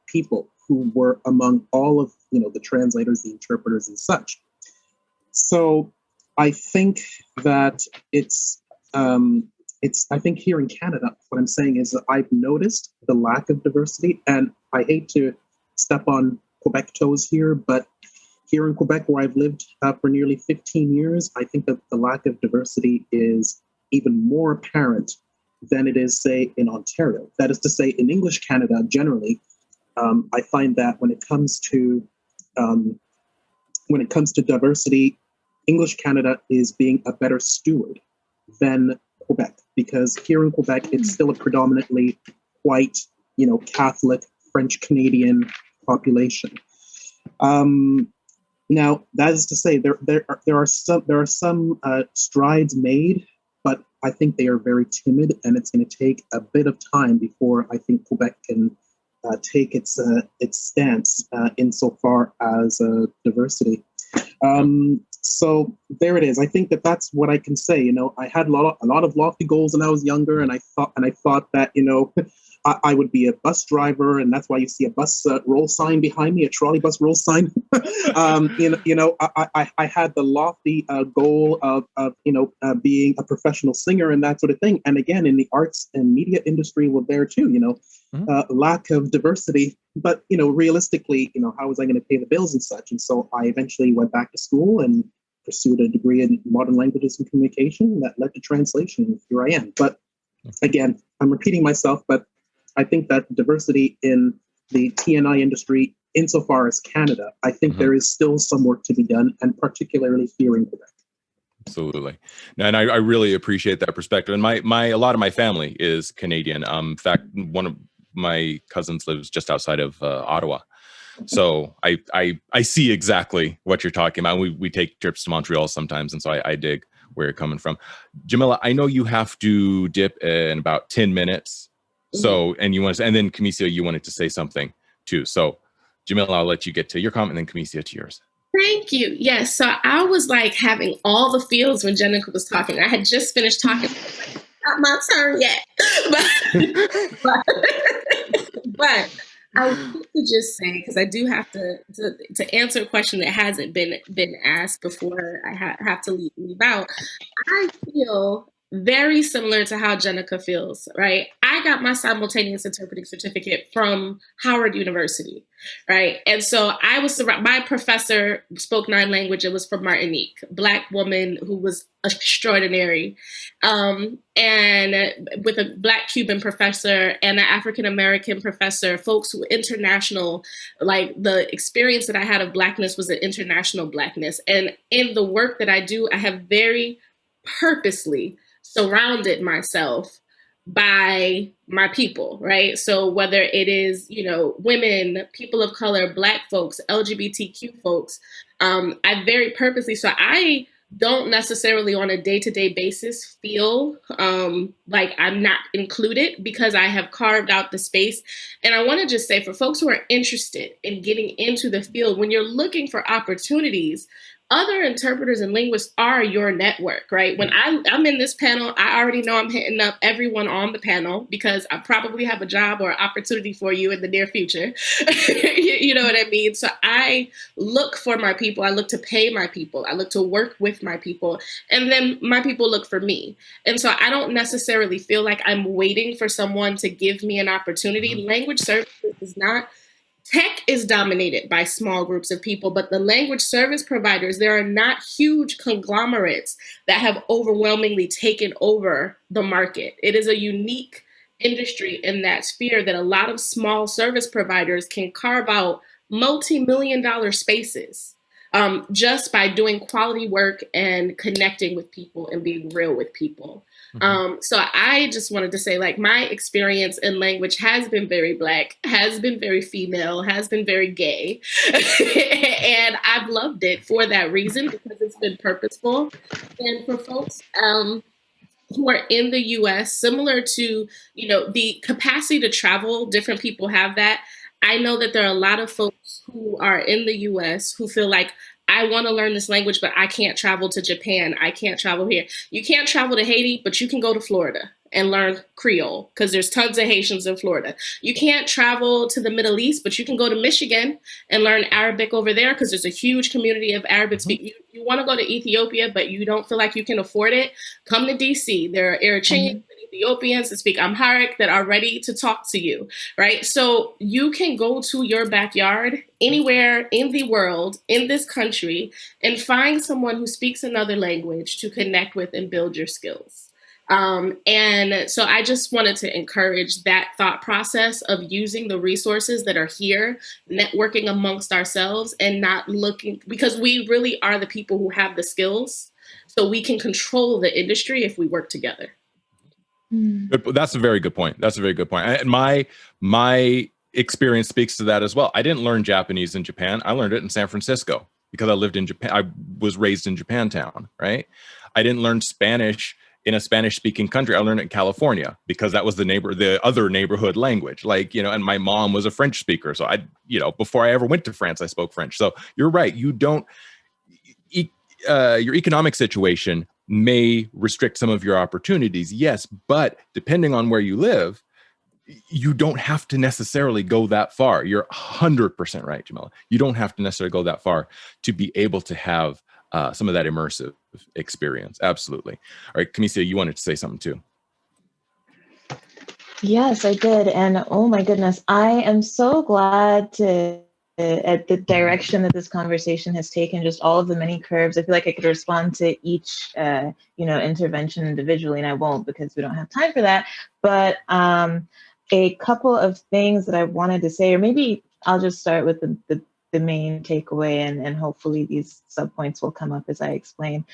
[SPEAKER 2] people who were among all of, the translators, the interpreters and such. So I think that I think here in Canada, what I'm saying is that I've noticed the lack of diversity, and I hate to step on Quebec toes here, but here in Quebec, where I've lived for nearly 15 years, I think that the lack of diversity is even more apparent than it is, say, in Ontario. That is to say, in English Canada, generally, I find that when it comes to diversity, English Canada is being a better steward than Quebec, because here in Quebec, it's still a predominantly white, Catholic, French Canadian population. Now, that is to say, there are some strides made, but I think they are very timid, and it's going to take a bit of time before I think Quebec can take its stance insofar as diversity. So there it is. I think that's what I can say. I had a lot of lofty goals when I was younger, and I thought that I would be a bus driver, and that's why you see a bus roll sign behind me, a trolley bus roll sign. I had the lofty goal of being a professional singer and that sort of thing. And again, in the arts and media industry, well, there too, lack of diversity. But realistically, how was I going to pay the bills and such? And so I eventually went back to school and pursued a degree in modern languages and communication that led to translation. And here I am. But again, I'm repeating myself, but I think that diversity in the TNI industry, insofar as Canada, I think there is still some work to be done, and particularly here in Quebec.
[SPEAKER 1] Absolutely. And I really appreciate that perspective. And a lot of my family is Canadian. In fact, one of my cousins lives just outside of Ottawa. So I see exactly what you're talking about. We take trips to Montreal sometimes, and so I dig where you're coming from. Jamila, I know you have to dip in about 10 minutes. So, and then Camisia, you wanted to say something too. So Jamila, I'll let you get to your comment, and then Camisia to yours.
[SPEAKER 4] Thank you. Yes. So I was like having all the feels when Gennike was talking. I had just finished talking. Not my turn yet. But I want to just say, because I do have to answer a question that hasn't been asked before I have to leave out. I feel very similar to how Gennike feels, right? I got my simultaneous interpreting certificate from Howard University, right? And so my professor spoke 9 languages. It was from Martinique, Black woman who was extraordinary. And with a Black Cuban professor and an African-American professor, folks who were international, like the experience that I had of Blackness was an international Blackness. And in the work that I do, I have very purposely surrounded myself by my people, right? So whether it is, women, people of color, Black folks, LGBTQ folks, I very purposely, so I don't necessarily on a day-to-day basis feel like I'm not included, because I have carved out the space. And I want to just say, for folks who are interested in getting into the field, when you're looking for opportunities, other interpreters and linguists are your network, right? When I'm in this panel, I already know I'm hitting up everyone on the panel, because I probably have a job or opportunity for you in the near future. You know what I mean? So I look for my people. I look to pay my people. I look to work with my people. And then my people look for me. And so I don't necessarily feel like I'm waiting for someone to give me an opportunity. Language services is not. Tech is dominated by small groups of people, but the language service providers, there are not huge conglomerates that have overwhelmingly taken over the market. It is a unique industry in that sphere that a lot of small service providers can carve out multi-million-dollar spaces just by doing quality work and connecting with people and being real with people. So I just wanted to say, like, my experience in language has been very Black, has been very female, has been very gay. And I've loved it for that reason, because it's been purposeful. And for folks who are in the US, similar to, the capacity to travel, different people have that. I know that there are a lot of folks who are in the US who feel like, I want to learn this language, but I can't travel to Japan. I can't travel here. You can't travel to Haiti, but you can go to Florida and learn Creole, because there's tons of Haitians in Florida. You can't travel to the Middle East, but you can go to Michigan and learn Arabic over there, because there's a huge community of Arabic speakers. You want to go to Ethiopia, but you don't feel like you can afford it, come to DC. There are Eritreans and Ethiopians that speak Amharic that are ready to talk to you, right? So you can go to your backyard anywhere in the world, in this country, and find someone who speaks another language to connect with and build your skills. And so I just wanted to encourage that thought process of using the resources that are here, networking amongst ourselves, and not looking, because we really are the people who have the skills. So we can control the industry if we work together.
[SPEAKER 1] That's a very good point. That's a very good point. And my experience speaks to that as well. I didn't learn Japanese in Japan. I learned it in San Francisco because I lived in Japan. I was raised in Japantown, right? I didn't learn Spanish in a Spanish-speaking country. I learned it in California because that was the other neighborhood language. Like, and my mom was a French speaker. So before I ever went to France, I spoke French. So you're right. You don't, your economic situation may restrict some of your opportunities. Yes. But depending on where you live, you don't have to necessarily go that far. You're 100% right, Jamila. You don't have to necessarily go that far to be able to have some of that immersive experience. Absolutely. All right, Camisia, you wanted to say something too.
[SPEAKER 7] Yes, I did. And oh my goodness, I am so glad at the direction that this conversation has taken, just all of the many curves. I feel like I could respond to each, intervention individually, and I won't because we don't have time for that. But a couple of things that I wanted to say, or maybe I'll just start with the main takeaway, and hopefully these subpoints will come up as I explain.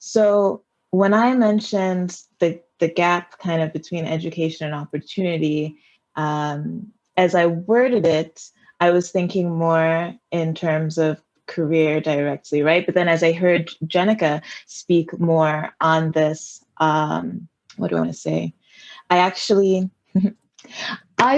[SPEAKER 7] So when I mentioned the gap kind of between education and opportunity, as I worded it, I was thinking more in terms of career directly, right? But then as I heard Gennike speak more on this, what do I want to say? I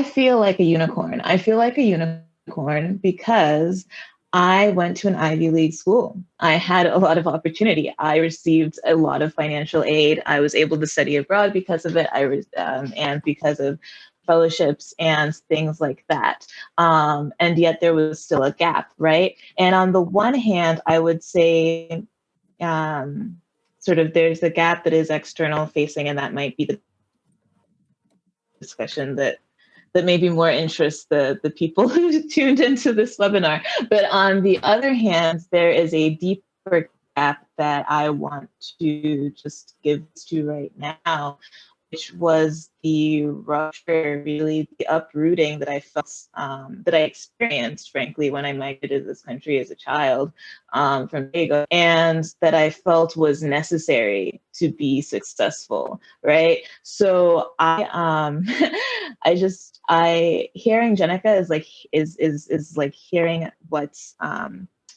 [SPEAKER 7] feel like a unicorn. I feel like a unicorn because I went to an Ivy League school. I had a lot of opportunity. I received a lot of financial aid. I was able to study abroad because of it. And because of fellowships and things like that. And yet there was still a gap, right? And on the one hand, I would say sort of there's a gap that is external facing, and that might be the discussion that maybe more interests the people who tuned into this webinar. But on the other hand, there is a deeper gap that I want to just give to right now, which was the rupture, really the uprooting that I felt, that I experienced, frankly, when I migrated to this country as a child from Tobago, and that I felt was necessary to be successful, right? So hearing Gennike is like hearing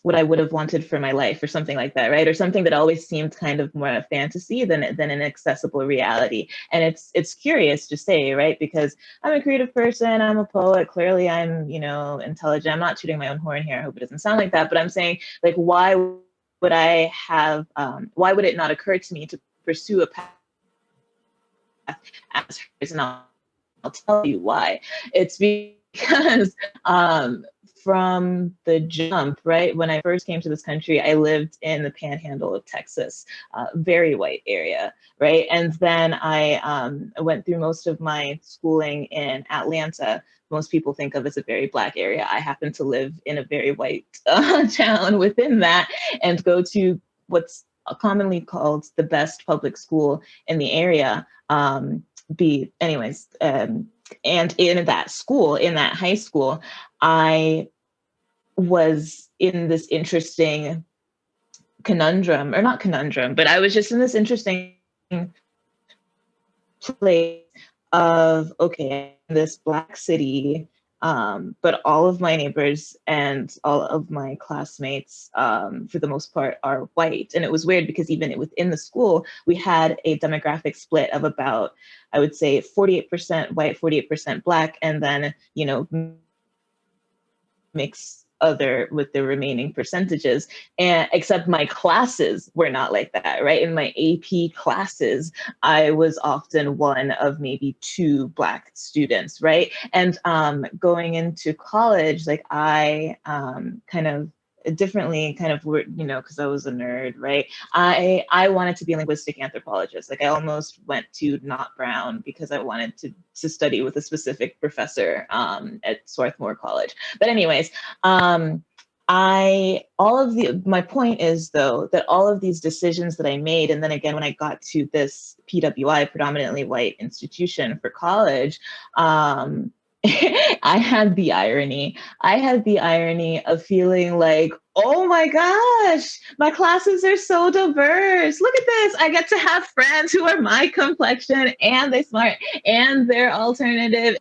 [SPEAKER 7] what I would have wanted for my life, or something like that, right? Or something that always seemed kind of more a fantasy than an accessible reality. And it's curious to say, right? Because I'm a creative person, I'm a poet, clearly I'm, intelligent. I'm not tooting my own horn here. I hope it doesn't sound like that, but I'm saying, like, why would why would it not occur to me to pursue a path as hers? And I'll tell you why. It's because from the jump, right? When I first came to this country, I lived in the panhandle of Texas, very white area, right? And then I went through most of my schooling in Atlanta. Most people think of as a very Black area. I happen to live in a very white town within that, and go to what's commonly called the best public school in the area. And in that school, in that high school, I was in this interesting conundrum, or not conundrum, but I was just in this interesting place of, okay, this Black city, but all of my neighbors and all of my classmates, for the most part, are white. And it was weird because even within the school, we had a demographic split of about, I would say, 48% white, 48% Black, and then, mix other with the remaining percentages. And except my classes were not like that, right? In my AP classes, I was often one of maybe 2 Black students, right? And going into college, like I kind of differently, because I was a nerd, right? I wanted to be a linguistic anthropologist. Like I almost went to not Brown because I wanted to study with a specific professor at Swarthmore College. But anyways, my point is though, that all of these decisions that I made, and then again, when I got to this PWI, predominantly white institution for college, I had the irony of feeling like, oh my gosh, my classes are so diverse. Look at this. I get to have friends who are my complexion and they're smart and they're alternative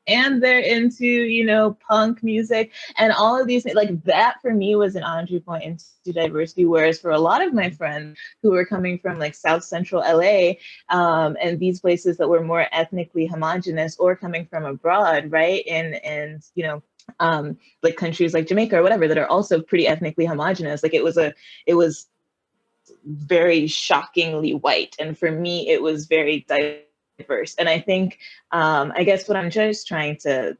[SPEAKER 7] and they're into, punk music and all of these things. Like that for me was an entry point into diversity. Whereas for a lot of my friends who were coming from like South Central LA and these places that were more ethnically homogenous or coming from abroad, right? And like countries like Jamaica or whatever that are also pretty ethnically homogenous. Like it was very shockingly white. And for me, it was very diverse. And I think, I guess what I'm just trying to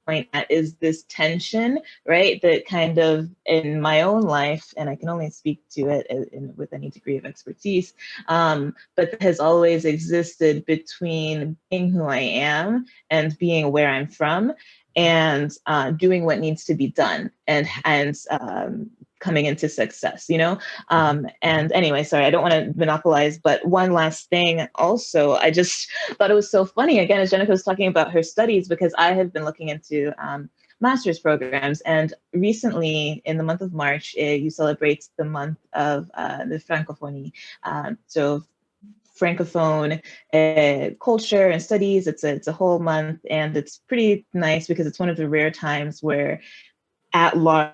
[SPEAKER 7] point at is this tension, right? That kind of in my own life, and I can only speak to it with any degree of expertise, but has always existed between being who I am and being where I'm from and doing what needs to be done and coming into success, And anyway, sorry, I don't want to monopolize, but one last thing also, I just thought it was so funny, again, as Gennike was talking about her studies, because I have been looking into master's programs. And recently, in the month of March, you celebrate the month of the Francophonie. So Francophone culture and studies, it's a whole month, and it's pretty nice because it's one of the rare times where at large,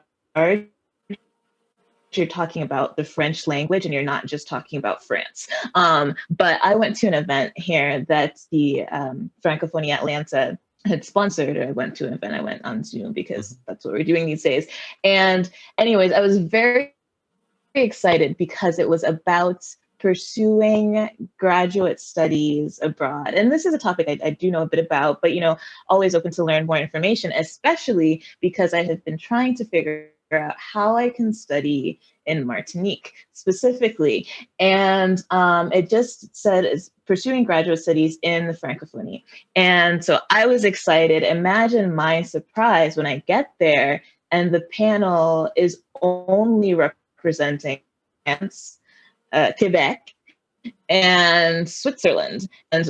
[SPEAKER 7] you're talking about the French language and you're not just talking about France. But I went to an event here that the Francophonie Atlanta had sponsored, or I went to an event, I went on Zoom because that's what we're doing these days. And anyways, I was very, very excited because it was about pursuing graduate studies abroad. And this is a topic I do know a bit about, but, always open to learn more information, especially because I have been trying to figure out how I can study in Martinique specifically. And it just said is pursuing graduate studies in the Francophonie. And so I was excited. Imagine my surprise when I get there and the panel is only representing France, Quebec, and Switzerland. And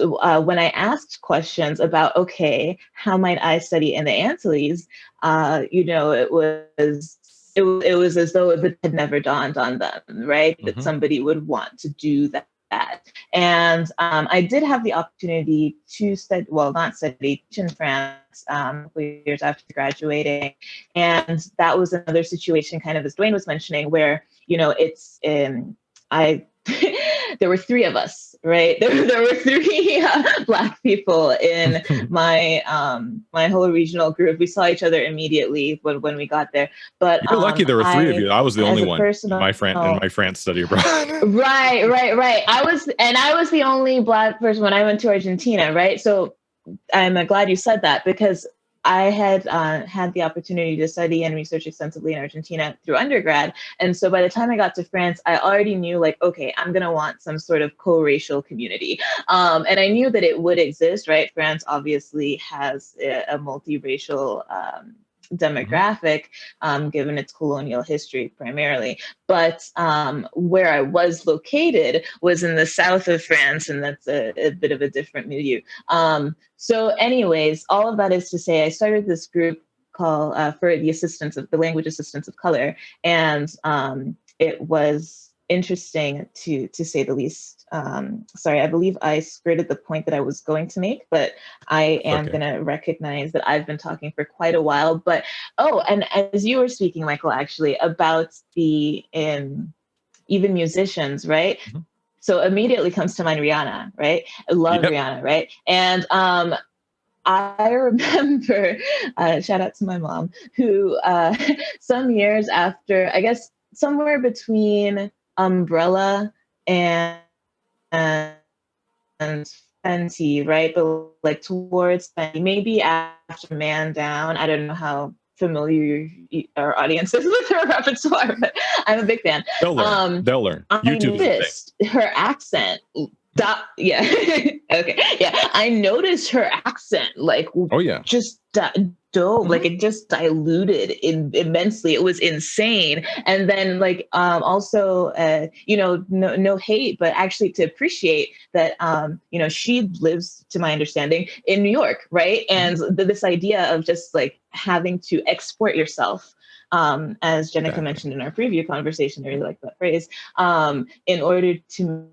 [SPEAKER 7] when I asked questions about, okay, how might I study in the Antilles, it was as though it had never dawned on them, right? That somebody would want to do that. And I did have the opportunity to study, not study, in France a couple years after graduating. And that was another situation, kind of as Dwain was mentioning, where, there were three of us, right? There were three Black people in my my whole regional group. We saw each other immediately when we got there. But
[SPEAKER 1] you're lucky there were three of you. I was the only one in my France study abroad.
[SPEAKER 7] Right. I was the only Black person when I went to Argentina, right? So I'm glad you said that because I had had the opportunity to study and research extensively in Argentina through undergrad. And so by the time I got to France, I already knew okay, I'm going to want some sort of co-racial community. And I knew that it would exist, right? France obviously has a multiracial demographic, given its colonial history primarily. But where I was located was in the south of France, and that's a bit of a different milieu. So anyways, all of that is to say, I started this group called for the language assistance of color. And it was interesting to say the least. Sorry, I believe I skirted the point that I was going to make, but I am going to recognize that I've been talking for quite a while. But, and as you were speaking, Michael, actually, about the even musicians, right? So immediately comes to mind Rihanna, right? I love Rihanna, right? And I remember, shout out to my mom, who some years after, I guess somewhere between Umbrella and Fenty, right? But towards Fenty, maybe after Man Down. I don't know how familiar our audience is with her repertoire, but I'm a big fan.
[SPEAKER 1] They'll learn.
[SPEAKER 7] I noticed her accent Yeah. Okay. Yeah. I noticed her accent, like,
[SPEAKER 1] Oh yeah.
[SPEAKER 7] just dove, like it just diluted immensely. It was insane. And then also, no hate, but actually to appreciate that, she lives, to my understanding, in New York, right? And this idea of just like having to export yourself, as Gennike mentioned in our preview conversation, I really like that phrase, in order to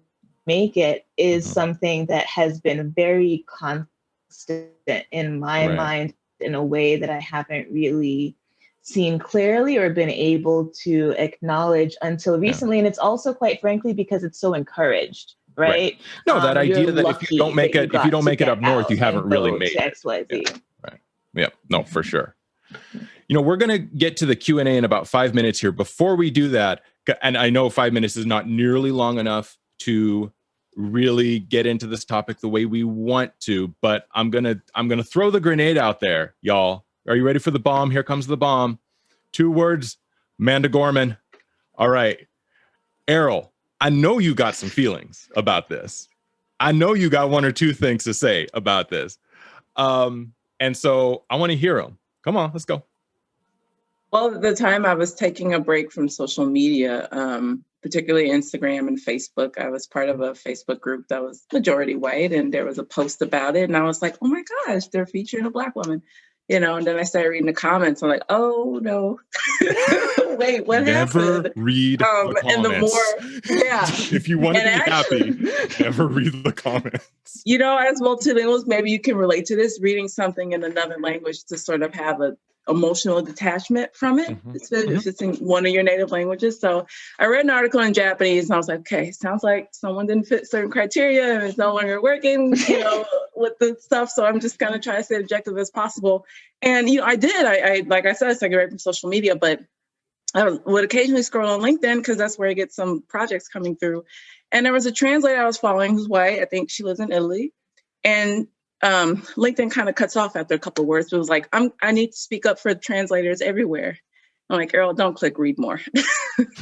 [SPEAKER 7] make it is something that has been very constant in my mind in a way that I haven't really seen clearly or been able to acknowledge until recently. And it's also, quite frankly, because it's so encouraged, right?
[SPEAKER 1] No, that idea that if you don't make it up north, you haven't really made it.
[SPEAKER 7] XYZ.
[SPEAKER 1] Right. Yeah. No, for sure. We're going to get to the Q&A in about 5 minutes here. Before we do that, and I know 5 minutes is not nearly long enough to really get into this topic the way we want to, but I'm gonna throw the grenade out there, y'all. Are you ready for the bomb? Here comes the bomb. 2 words, Amanda Gorman. All right, Errol, I know you got some feelings about this. I know you got 1 or 2 things to say about this, and so I want to hear them. Come on, let's go.
[SPEAKER 5] Well, at the time I was taking a break from social media, particularly Instagram and Facebook. I was part of a Facebook group that was majority white, and there was a post about it. And I was like, oh my gosh, they're featuring a Black woman, and then I started reading the comments. I'm like, oh no, wait, what happened?
[SPEAKER 1] Never read the comments.
[SPEAKER 5] And the more,
[SPEAKER 1] if you want to be happy, never read the comments.
[SPEAKER 5] As multilinguals, maybe you can relate to this, reading something in another language to sort of have a emotional detachment from it, if it's in one of your native languages. So I read an article in Japanese and I was like, okay, sounds like someone didn't fit certain criteria and it's no longer working, with the stuff. So I'm just gonna try to stay objective as possible. And I did. I like I said, I took away from social media, but I would occasionally scroll on LinkedIn because that's where I get some projects coming through. And there was a translator I was following who's white. I think she lives in Italy. And LinkedIn kind of cuts off after a couple of words. It was like, I need to speak up for translators everywhere. I'm like, Errol, don't click read more.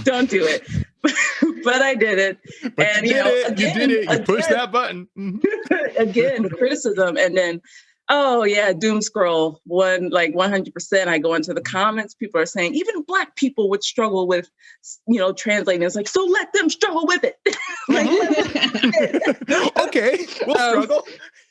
[SPEAKER 5] Don't do it. But I did it.
[SPEAKER 1] But and you did it. You pushed that button.
[SPEAKER 5] Again, criticism. And then, oh yeah, doom scroll. 100%. I go into the comments. People are saying even Black people would struggle with, translating. It's like, so let them struggle with it.
[SPEAKER 1] Okay, we'll struggle.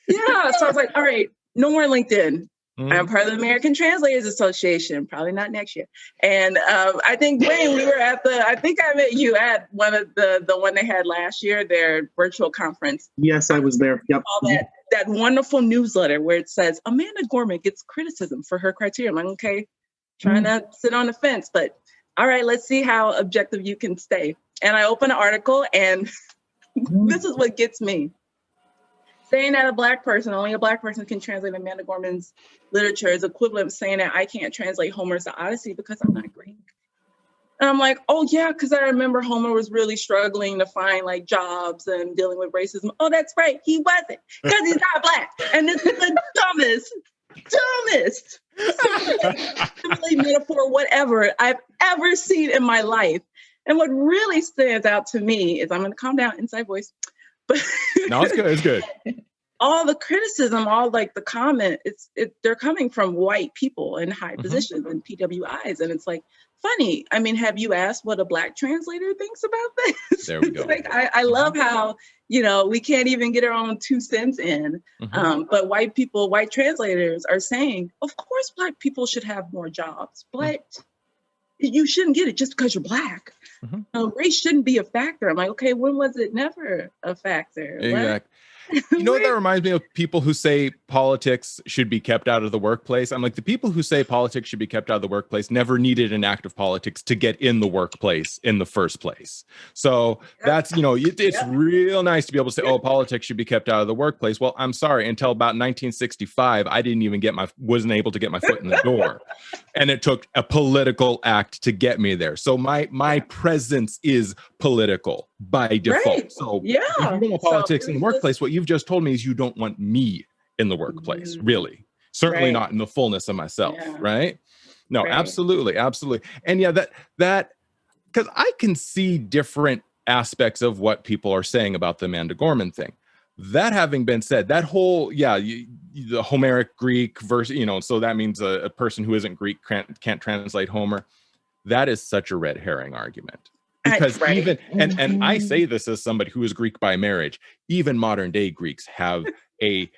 [SPEAKER 5] Yeah. So I was like, all right, no more LinkedIn. I'm part of the American Translators Association, probably not next year. And I think, Dwain, we were at I think I met you at one of the one they had last year, their virtual conference.
[SPEAKER 2] Yes, I was there. Yep.
[SPEAKER 5] All that wonderful newsletter where it says, Amanda Gorman gets criticism for her criteria. I'm like, okay, trying to sit on the fence, but all right, let's see how objective you can stay. And I open an article and this is what gets me. Saying that only a Black person can translate Amanda Gorman's literature is equivalent to saying that I can't translate Homer's The Odyssey because I'm not Greek. And I'm like, oh yeah, because I remember Homer was really struggling to find jobs and dealing with racism. Oh, that's right, he wasn't, because he's not Black. And this is the dumbest metaphor, whatever I've ever seen in my life. And what really stands out to me is, I'm going to calm down, inside voice. But
[SPEAKER 1] no, it's good. It's good.
[SPEAKER 5] All the criticism, all the comment, they're coming from white people in high positions and PWIs, and it's funny. I mean, have you asked what a Black translator thinks about this?
[SPEAKER 1] There we go.
[SPEAKER 5] I love how we can't even get our own 2 cents in, but white translators are saying, of course, Black people should have more jobs, but you shouldn't get it just because you're Black. Race shouldn't be a factor. I'm like, okay, when was it never a factor?
[SPEAKER 1] Exactly. You know what that reminds me of? People who say politics should be kept out of the workplace. I'm like, the people who say politics should be kept out of the workplace never needed an act of politics to get in the workplace in the first place. So that's, it's real nice to be able to say, oh, politics should be kept out of the workplace. Well, I'm sorry, until about 1965, I didn't even wasn't able to get my foot in the door. And it took a political act to get me there. So my presence is political by default.
[SPEAKER 5] Right.
[SPEAKER 1] So if you don't want politics in the workplace, what you've just told me is you don't want me in the workplace, really. Certainly not in the fullness of myself, right? No, absolutely. And yeah, that because I can see different aspects of what people are saying about the Amanda Gorman thing. That having been said, that whole, the Homeric Greek verse, so that means a person who isn't Greek can't translate Homer. That is such a red herring argument. Because even, and I say this as somebody who is Greek by marriage, even modern day Greeks have a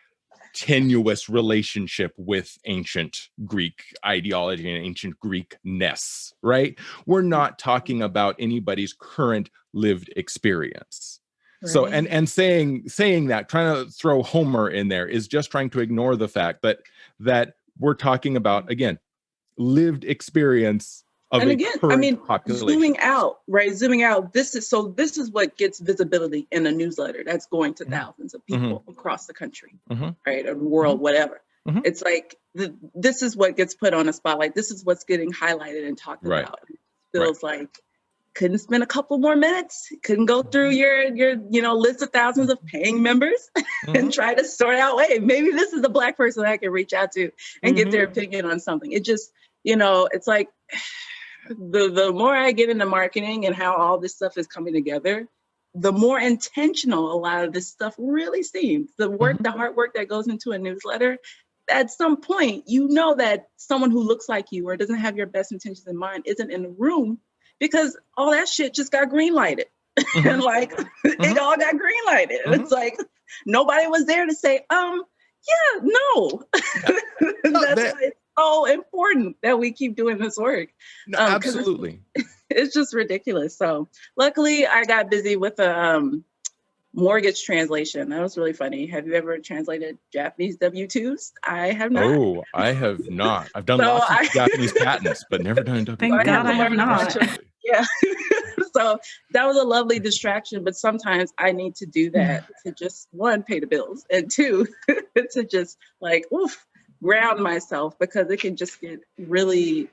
[SPEAKER 1] tenuous relationship with ancient Greek ideology and ancient Greekness, right? We're not talking about anybody's current lived experience. Right. So, and saying that, trying to throw Homer in there is just trying to ignore the fact that we're talking about, again, lived experience of and again, population.
[SPEAKER 5] Zooming out, right? Zooming out. This is what gets visibility in a newsletter that's going to thousands of people across the country, right, or the world, whatever. It's like this is what gets put on a spotlight. This is what's getting highlighted and talked about. It feels like couldn't spend a couple more minutes. Couldn't go through your list of thousands of paying members and try to sort out. Hey, maybe this is a Black person I can reach out to and get their opinion on something. It just it's like. The more I get into marketing and how all this stuff is coming together, the more intentional a lot of this stuff really seems. The work, the hard work that goes into a newsletter, at some point, that someone who looks like you or doesn't have your best intentions in mind isn't in the room because all that shit just got green lighted. And it all got green lighted. It's like nobody was there to say, no. That's why it's so important that we keep doing this work.
[SPEAKER 1] No, absolutely.
[SPEAKER 5] It's just ridiculous. So luckily I got busy with a mortgage translation. That was really funny. Have you ever translated Japanese W-2s? I have not.
[SPEAKER 1] Oh, I have not. I've done lots of Japanese patents, but never done W-2s.
[SPEAKER 6] Thank God I have not.
[SPEAKER 5] Yeah. So that was a lovely distraction, but sometimes I need to do that to just, one, pay the bills, and two, to just ground myself, because it can just get really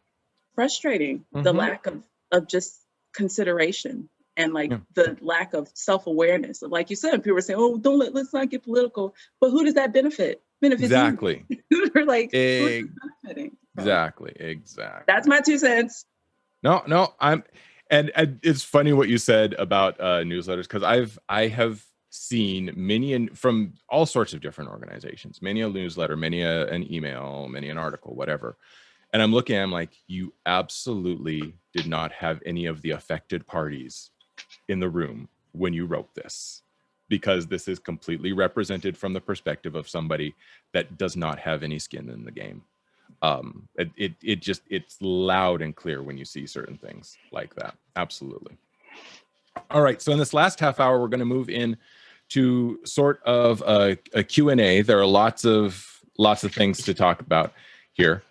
[SPEAKER 5] frustrating, the lack of just consideration and the lack of self-awareness. Like you said, people are saying, oh, let's not get political, but who does that benefit?
[SPEAKER 1] Exactly.
[SPEAKER 5] Who's benefiting?
[SPEAKER 1] Exactly.
[SPEAKER 5] That's my 2 cents.
[SPEAKER 1] No, and it's funny what you said about newsletters, because I have seen many from all sorts of different organizations, many a newsletter, many an email, many an article, whatever. And I'm looking, I'm like, you absolutely did not have any of the affected parties in the room when you wrote this, because this is completely represented from the perspective of somebody that does not have any skin in the game. It's loud and clear when you see certain things like that. Absolutely. All right. So in this last half hour, we're going to move in to sort of a Q&A. There are lots of things to talk about here.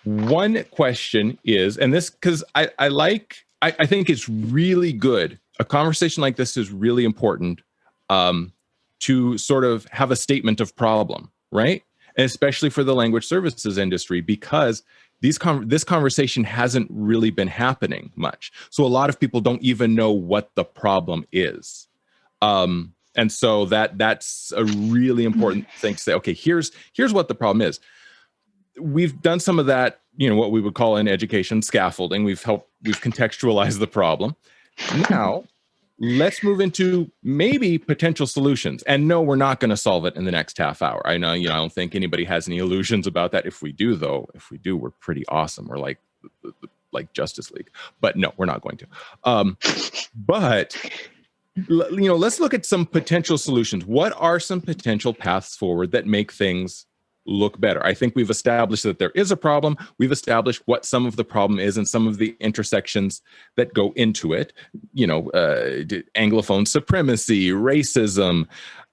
[SPEAKER 1] One question is, and this, because I think it's really good. A conversation like this is really important to sort of have a statement of problem, right? And especially for the language services industry, because this conversation hasn't really been happening much. So a lot of people don't even know what the problem is. And so that's a really important thing to say. Okay, here's what the problem is. We've done some of that, what we would call in education scaffolding. We've contextualized the problem. Now, let's move into maybe potential solutions. And no, we're not going to solve it in the next half hour. I know, I don't think anybody has any illusions about that. If we do, we're pretty awesome. We're like Justice League. But no, we're not going to. But let's look at some potential solutions. What are some potential paths forward that make things look better? I think we've established that there is a problem. We've established what some of the problem is and some of the intersections that go into it. Anglophone supremacy, racism,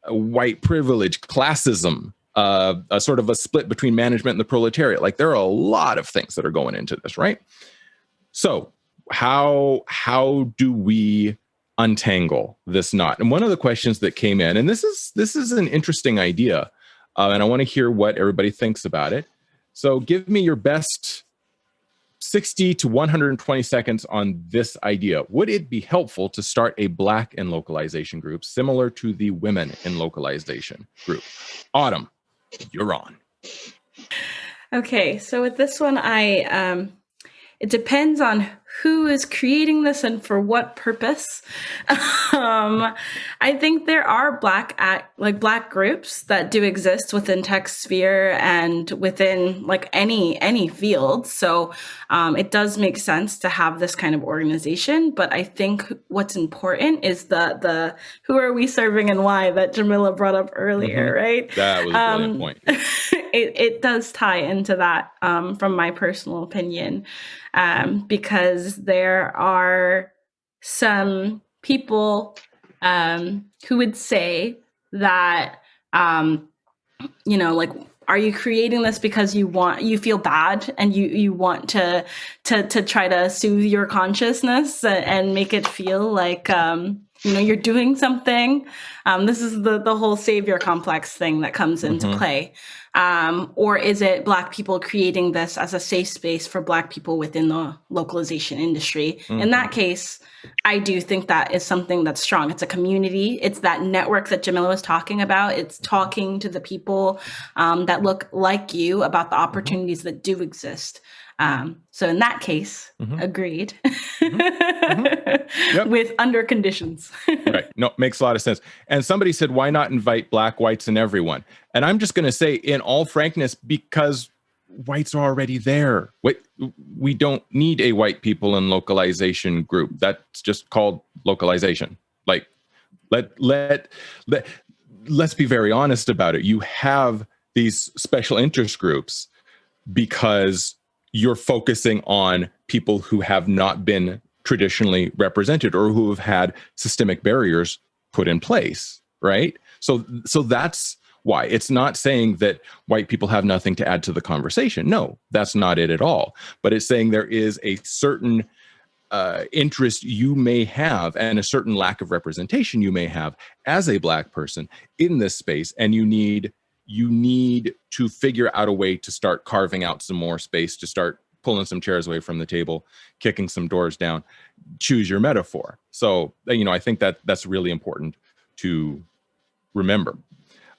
[SPEAKER 1] white privilege, classism, a sort of a split between management and the proletariat. Like, there are a lot of things that are going into this, right? So how do we untangle this knot? And one of the questions that came in, and this is an interesting idea, and I want to hear what everybody thinks about it. So give me your best 60 to 120 seconds on this idea. Would it be helpful to start a Black in localization group similar to the Women in Localization group? Autumn, you're on.
[SPEAKER 6] Okay, so with this one, it depends on who is creating this and for what purpose. I think there are Black groups that do exist within tech sphere and within like any field. So it does make sense to have this kind of organization. But I think what's important is the who are we serving and why that Jamila brought up earlier, right?
[SPEAKER 1] That was a brilliant point.
[SPEAKER 6] It does tie into that from my personal opinion, because there are some people who would say that, like, are you creating this because you feel bad and you want to try to soothe your consciousness and make it feel like, you're doing something. This is the whole savior complex thing that comes into play. Or is it Black people creating this as a safe space for Black people within the localization industry? In that case, I do think that is something that's strong. It's a community. It's that network that Jamila was talking about. It's talking to the people that look like you about the opportunities that do exist. So in that case, agreed.
[SPEAKER 1] Yep.
[SPEAKER 6] With under conditions.
[SPEAKER 1] Right. No, makes a lot of sense. And somebody said, why not invite Black, whites, and everyone? And I'm just going to say, in all frankness, because whites are already there. We don't need a white people and localization group. That's just called localization. Like, let's be very honest about it. You have these special interest groups because you're focusing on people who have not been traditionally represented or who have had systemic barriers put in place, right? So that's why. It's not saying that white people have nothing to add to the conversation. No, that's not it at all. But it's saying there is a certain interest you may have and a certain lack of representation you may have as a Black person in this space, and you need to figure out a way to start carving out some more space, to start pulling some chairs away from the table, kicking some doors down. Choose your metaphor. So, I think that's really important to remember.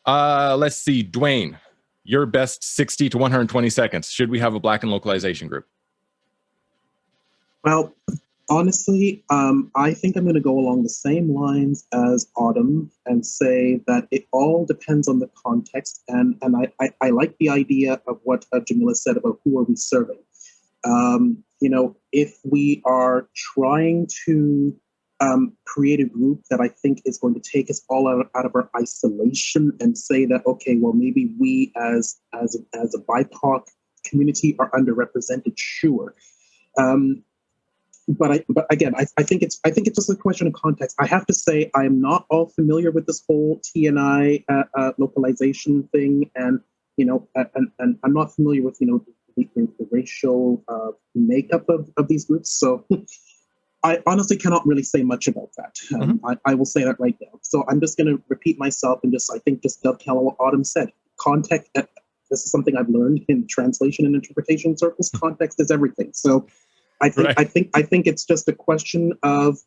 [SPEAKER 1] Let's see, Dwain, your best 60 to 120 seconds. Should we have a Black and localization group?
[SPEAKER 2] Well, honestly, I think I'm going to go along the same lines as Autumn and say that it all depends on the context. And I like the idea of what Jamila said about who are we serving. If we are trying to create a group that I think is going to take us all out of our isolation and say that, okay, well, maybe we as a BIPOC community are underrepresented, sure. But again, I think it's just a question of context. I have to say I am not all familiar with this whole TNI localization thing, and and I'm not familiar with the racial makeup of these groups. So I honestly cannot really say much about that. I will say that right now. So I'm just going to repeat myself and just dovetail on what Autumn said. Context. This is something I've learned in translation and interpretation circles. Context is everything. So. I think it's just a question of,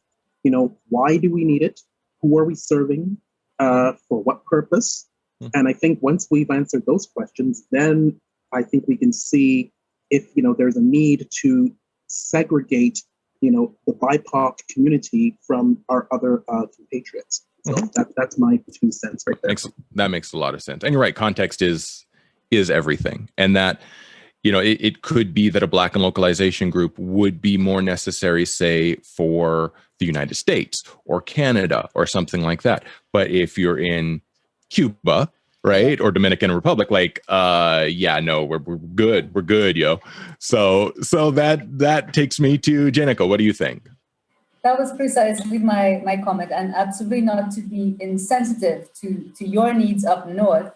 [SPEAKER 2] why do we need it? Who are we serving? For what purpose? And I think once we've answered those questions, then I think we can see if, there's a need to segregate, the BIPOC community from our other compatriots. So that's my 2 cents right there.
[SPEAKER 1] That makes a lot of sense. And you're right. Context is everything. And that, it could be that a Black and localization group would be more necessary, say, for the United States or Canada or something like that. But if you're in Cuba, right, or Dominican Republic, we're good. We're good, yo. So that takes me to Gennike. What do you think?
[SPEAKER 3] That was precisely my comment, and absolutely not to be insensitive to your needs up north.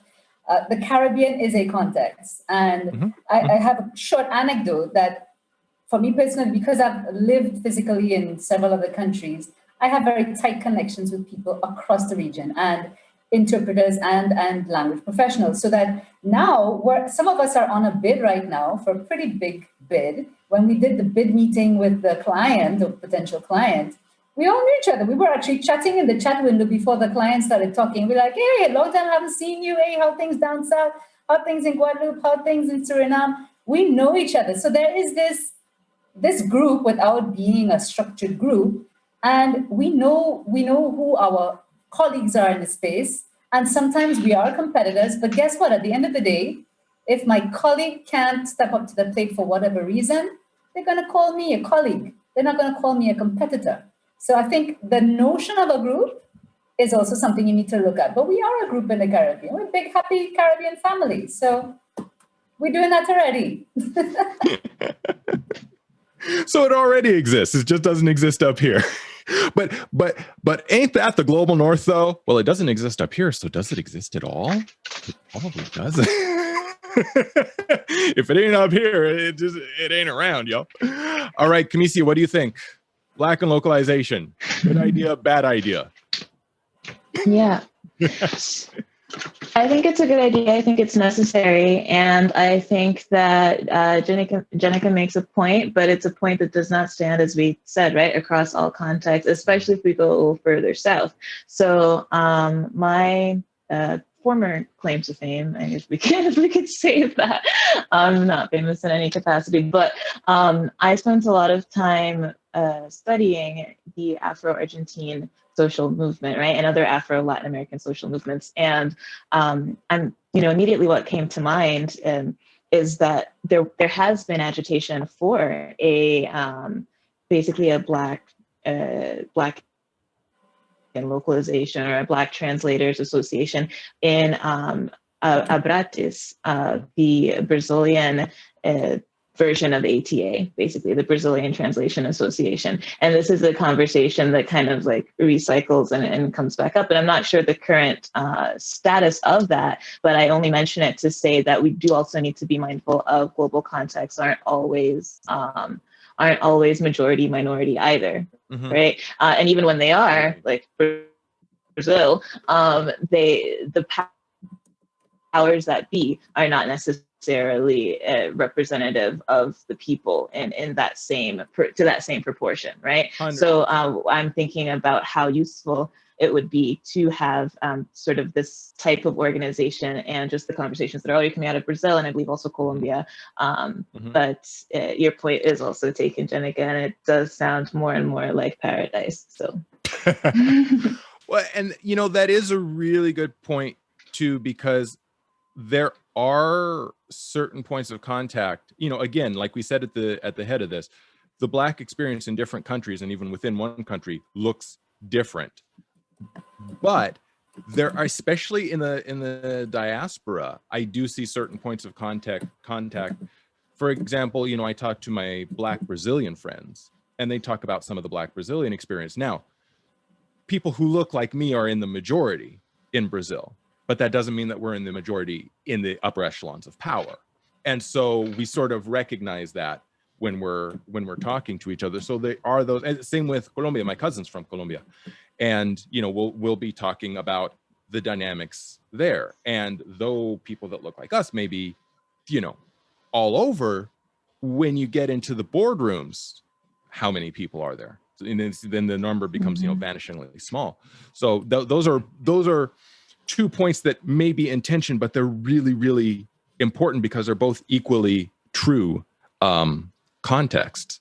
[SPEAKER 3] The Caribbean is a context. And I have a short anecdote that for me personally, because I've lived physically in several other countries, I have very tight connections with people across the region and interpreters and language professionals. So that now some of us are on a bid right now for a pretty big bid. When we did the bid meeting with the client or potential client, we all knew each other. We were actually chatting in the chat window before the client started talking. We're like, hey, long time haven't seen you. Hey, how things down south? How things in Guadeloupe? How things in Suriname? We know each other. So there is this this group without being a structured group, and we know who our colleagues are in the space, and sometimes we are competitors, but guess what? At the end of the day, if my colleague can't step up to the plate for whatever reason, they're going to call me a colleague. They're not going to call me a competitor. So I think the notion of a group is also something you need to look at. But we are a group in the Caribbean. We're a big, happy Caribbean family. So we're doing that already.
[SPEAKER 1] So it already exists. It just doesn't exist up here. But ain't that the global north though? Well, it doesn't exist up here, so does it exist at all? It probably doesn't. If it ain't up here, it ain't around, yo. All right, Camisia, what do you think? Black and localization. Good idea, bad idea?
[SPEAKER 7] Yeah. I think it's a good idea. I think it's necessary. And I think that Gennike makes a point, but it's a point that does not stand, as we said, right, across all contexts, especially if we go a little further south. So my former claim to fame, and if we could save that, I'm not famous in any capacity, but I spent a lot of time studying the Afro-Argentine social movement, right, and other Afro-Latin American social movements. And immediately what came to mind is that there has been agitation for basically a Black and localization, or a Black Translators Association in Abratis, the Brazilian version of ATA, basically the Brazilian Translation Association. And this is a conversation that kind of like recycles and comes back up. And I'm not sure the current status of that, but I only mention it to say that we do also need to be mindful of global contexts aren't always majority minority either, right? And even when they are, like Brazil, the powers that be are not necessarily representative of the people in that same to that same proportion, right? 100%. So I'm thinking about how useful it would be to have sort of this type of organization, and just the conversations that are already coming out of Brazil, and I believe also Colombia. But your point is also taken, Gennike, and it does sound more and more like paradise. So,
[SPEAKER 1] well, and that is a really good point too, because there are certain points of contact. Again, like we said at the head of this, the Black experience in different countries, and even within one country, looks different. But there are, especially in the diaspora, I do see certain points of contact. For example, I talk to my Black Brazilian friends, and they talk about some of the Black Brazilian experience. Now, people who look like me are in the majority in Brazil, but that doesn't mean that we're in the majority in the upper echelons of power. And so we sort of recognize that when we're talking to each other. So there are those, and same with Colombia. My cousin's from Colombia, and we'll be talking about the dynamics there. And though people that look like us may be, all over, when you get into the boardrooms, how many people are there? And then the number becomes vanishingly small. So those are 2 points that may be in tension, but they're really, really important because they're both equally true contexts.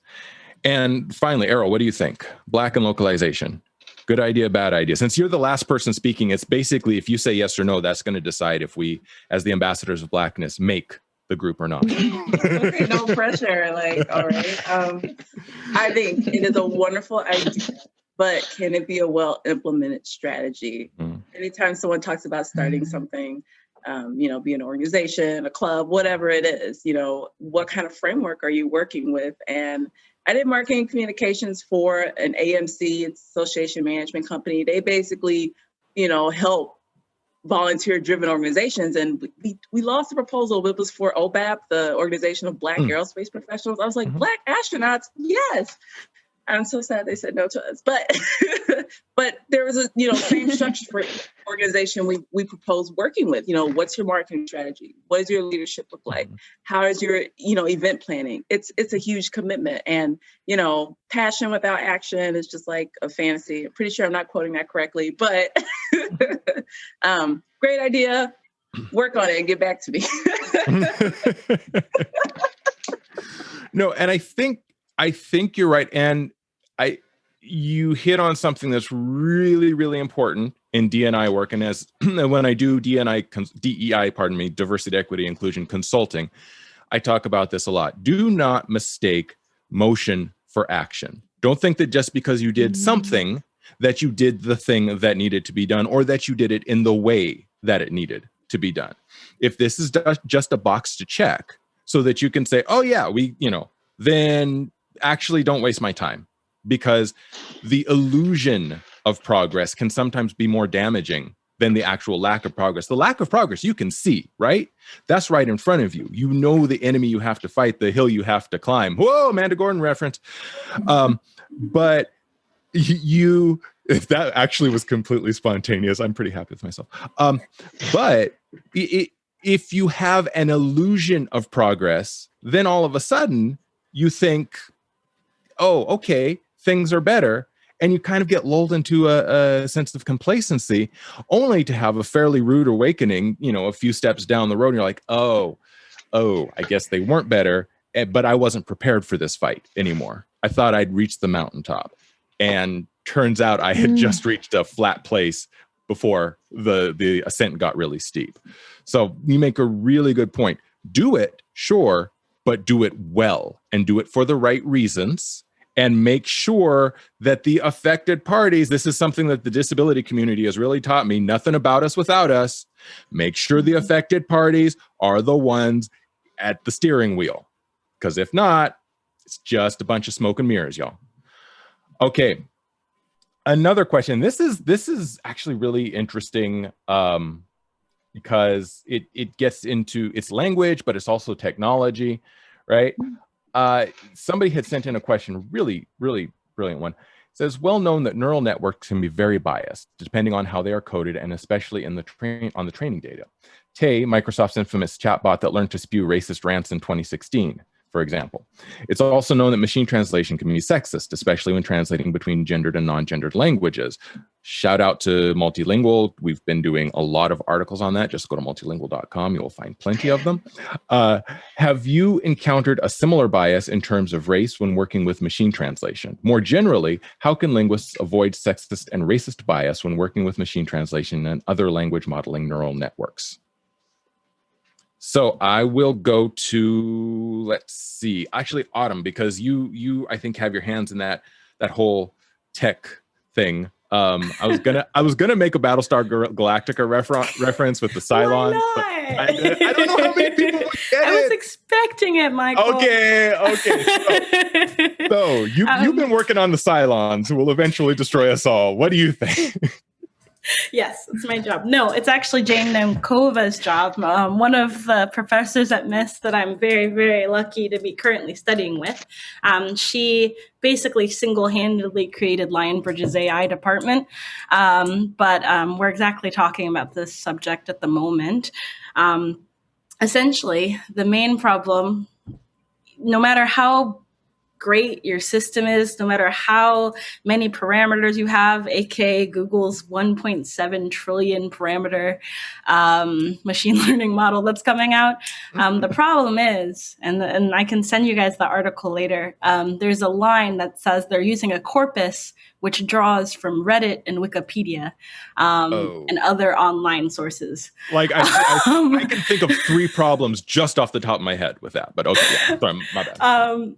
[SPEAKER 1] And finally, Errol, what do you think? Black and localization. Good idea, bad idea? Since you're the last person speaking, it's basically, if you say yes or no, that's going to decide if we, as the ambassadors of Blackness, make the group or not.
[SPEAKER 5] Okay, no pressure. All right. I think it is a wonderful idea, but can it be a well-implemented strategy? Anytime someone talks about starting something, be an organization, a club, whatever it is, what kind of framework are you working with? And I did marketing communications for an AMC, it's Association Management Company. They basically, help volunteer-driven organizations. And we lost the proposal. It was for OBAP, the Organization of Black Aerospace Professionals. I was like, Black astronauts, yes. I'm so sad they said no to us, but there was a same structure for organization we propose working with. What's your marketing strategy? What does your leadership look like? How is your event planning? It's a huge commitment, and passion without action is just like a fantasy. I'm pretty sure I'm not quoting that correctly, but great idea. Work on it and get back to me.
[SPEAKER 1] No, and I think I think you're right. And you hit on something that's really, really important in D&I work. And as when I do DEI, diversity, equity, inclusion consulting, I talk about this a lot. Do not mistake motion for action. Don't think that just because you did something that you did the thing that needed to be done, or that you did it in the way that it needed to be done. If this is just a box to check so that you can say, oh yeah, then actually don't waste my time, because the illusion of progress can sometimes be more damaging than the actual lack of progress. The lack of progress you can see, right? That's right in front of you. You know the enemy you have to fight, the hill you have to climb. Whoa, Amanda Gordon reference. But if that actually was completely spontaneous, I'm pretty happy with myself. But if you have an illusion of progress, then all of a sudden you think, oh, okay, things are better. And you kind of get lulled into a sense of complacency, only to have a fairly rude awakening, a few steps down the road. And you're like, oh, I guess they weren't better, but I wasn't prepared for this fight anymore. I thought I'd reached the mountaintop. And turns out I had just reached a flat place before the ascent got really steep. So you make a really good point. Do it, sure, but do it well, and do it for the right reasons. And make sure that the affected parties, this is something that the disability community has really taught me, nothing about us without us. Make sure the affected parties are the ones at the steering wheel. Because if not, it's just a bunch of smoke and mirrors, y'all. Okay. Another question. This is actually really interesting because it gets into its language, but it's also technology, right? Somebody had sent in a question, really, really brilliant one. It says, well known that neural networks can be very biased depending on how they are coded, and especially on the training data. Tay, Microsoft's infamous chatbot that learned to spew racist rants in 2016, for example. It's also known that machine translation can be sexist, especially when translating between gendered and non-gendered languages. Shout out to MultiLingual. We've been doing a lot of articles on that. Just go to multilingual.com. You'll find plenty of them. Have you encountered a similar bias in terms of race when working with machine translation? More generally, how can linguists avoid sexist and racist bias when working with machine translation and other language modeling neural networks? So I will go to, let's see, actually Autumn, because you I think have your hands in that whole tech thing. I was gonna make a Battlestar Galactica reference with the Cylons. But I don't know how many people would get it.
[SPEAKER 6] I was expecting it, Michael.
[SPEAKER 1] Okay. So you've been working on the Cylons who will eventually destroy us all. What do you think?
[SPEAKER 6] Yes, it's my job. No, it's actually Jane Nemkova's job. One of the professors at MIST that I'm very, very lucky to be currently studying with. She basically single-handedly created Lionbridge's AI department. But we're exactly talking about this subject at the moment. Essentially, the main problem, no matter how great your system is, no matter how many parameters you have, aka Google's 1.7 trillion parameter machine learning model that's coming out. The problem is, and I can send you guys the article later, there's a line that says they're using a corpus which draws from Reddit and Wikipedia and other online sources.
[SPEAKER 1] Like I can think of 3 problems just off the top of my head with that, but okay, yeah, sorry, my bad.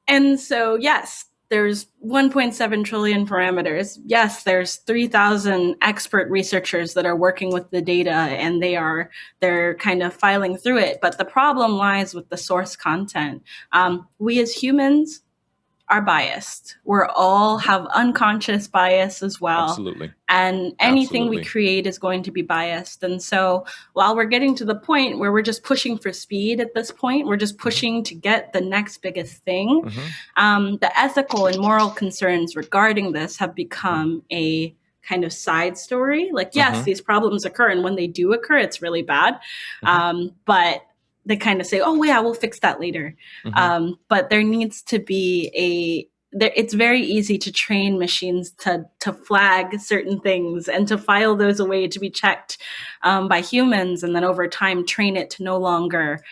[SPEAKER 6] And so, yes, there's 1.7 trillion parameters. Yes, there's 3,000 expert researchers that are working with the data, and they're kind of filing through it. But the problem lies with the source content. We as humans are biased. We're all have unconscious bias as well.
[SPEAKER 1] Absolutely.
[SPEAKER 6] And anything we create is going to be biased. And so while we're getting to the point where we're just pushing for speed at this point, we're just pushing to get the next biggest thing, the ethical and moral concerns regarding this have become a kind of side story. Like, yes, these problems occur, and when they do occur, it's really bad. But they kind of say, oh, yeah, we'll fix that later. But there needs to be it's very easy to train machines to flag certain things and to file those away to be checked by humans, and then over time train it to no longer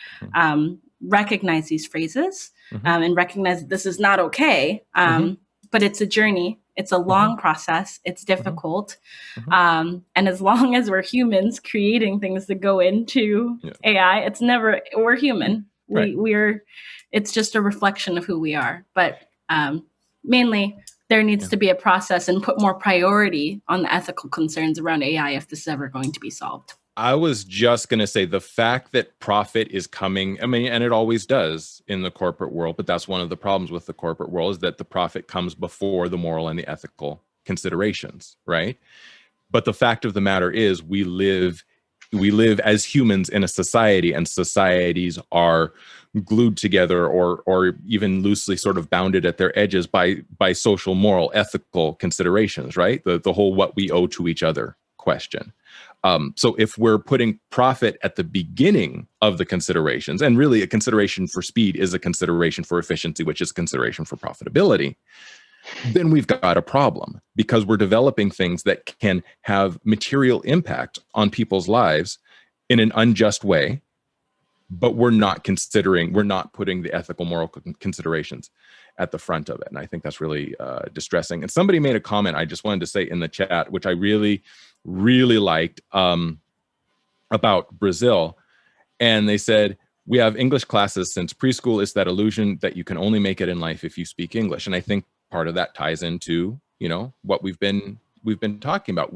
[SPEAKER 6] recognize these phrases
[SPEAKER 1] Mhm.
[SPEAKER 6] and recognize that this is not okay. But it's a journey. It's a long process. It's difficult. And as long as we're humans creating things that go into AI, we're human.
[SPEAKER 1] Right.
[SPEAKER 6] It's just a reflection of who we are. But mainly there needs to be a process and put more priority on the ethical concerns around AI if this is ever going to be solved.
[SPEAKER 1] I was just going to say the fact that profit is coming, I mean, and it always does in the corporate world, but that's one of the problems with the corporate world is that the profit comes before the moral and the ethical considerations, right? But the fact of the matter is we live as humans in a society, and societies are glued together or even loosely sort of bounded at their edges by social, moral, ethical considerations, right? The whole what we owe to each other question. So if we're putting profit at the beginning of the considerations, and really a consideration for speed is a consideration for efficiency, which is a consideration for profitability, then we've got a problem, because we're developing things that can have material impact on people's lives in an unjust way, but we're not putting the ethical, moral considerations at the front of it. And I think that's really distressing. And somebody made a comment I just wanted to say in the chat, which I really, really liked, about Brazil. And they said, we have English classes since preschool. Is that illusion that you can only make it in life if you speak English? And I think part of that ties into, what we've been talking about.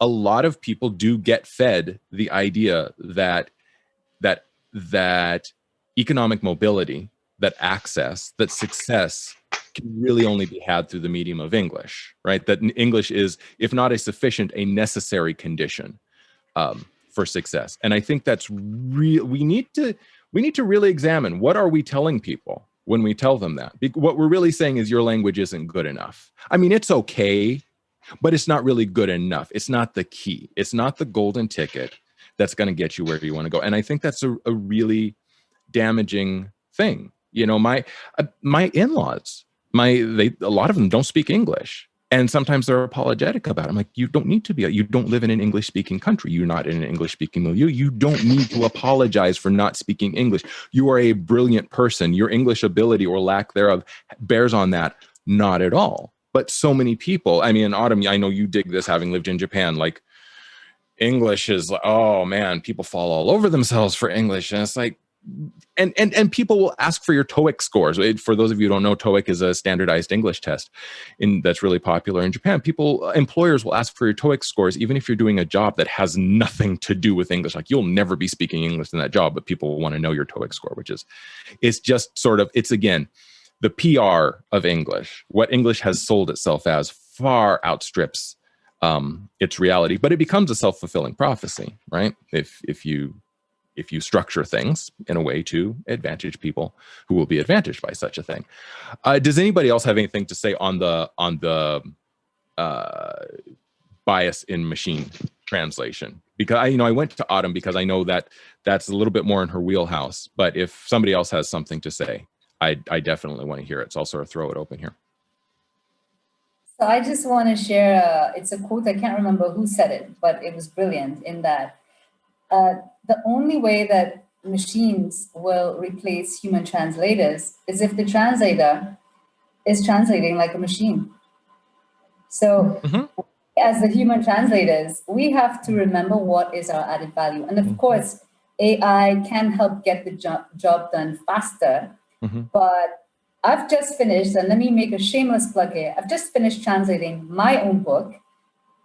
[SPEAKER 1] A lot of people do get fed the idea that economic mobility, that access, that success can really only be had through the medium of English, right? That English is, if not a necessary condition for success. And I think that's real. We need to really examine, what are we telling people when we tell them that? What we're really saying is your language isn't good enough. I mean, it's okay, but it's not really good enough. It's not the key. It's not the golden ticket that's going to get you where you want to go. And I think that's a really damaging thing. My in-laws, a lot of them don't speak English. And sometimes they're apologetic about it. I'm like, you don't need to be. You don't live in an English-speaking country. You're not in an English-speaking milieu. You don't need to apologize for not speaking English. You are a brilliant person. Your English ability or lack thereof bears on that. Not at all. But so many people, I mean, Autumn, I know you dig this, having lived in Japan, like English is, oh man, people fall all over themselves for English. And it's like, and people will ask for your TOEIC scores. For those of you who don't know, TOEIC is a standardized English test that's really popular in Japan. Employers will ask for your TOEIC scores, even if you're doing a job that has nothing to do with English. Like, you'll never be speaking English in that job, but people want to know your TOEIC score, it's just sort of, it's again, the PR of English. What English has sold itself as far outstrips its reality, but it becomes a self-fulfilling prophecy, right? If you structure things in a way to advantage people who will be advantaged by such a thing. Does anybody else have anything to say on the bias in machine translation? Because I went to Autumn because I know that that's a little bit more in her wheelhouse. But if somebody else has something to say, I definitely want to hear it. So I'll sort of throw it open here.
[SPEAKER 3] So I just want to share, it's a quote, I can't remember who said it, but it was brilliant in that the only way that machines will replace human translators is if the translator is translating like a machine. So as the human translators, we have to remember what is our added value. And of course, AI can help get the job done faster, but I've just finished, and let me make a shameless plug here. I've just finished translating my own book,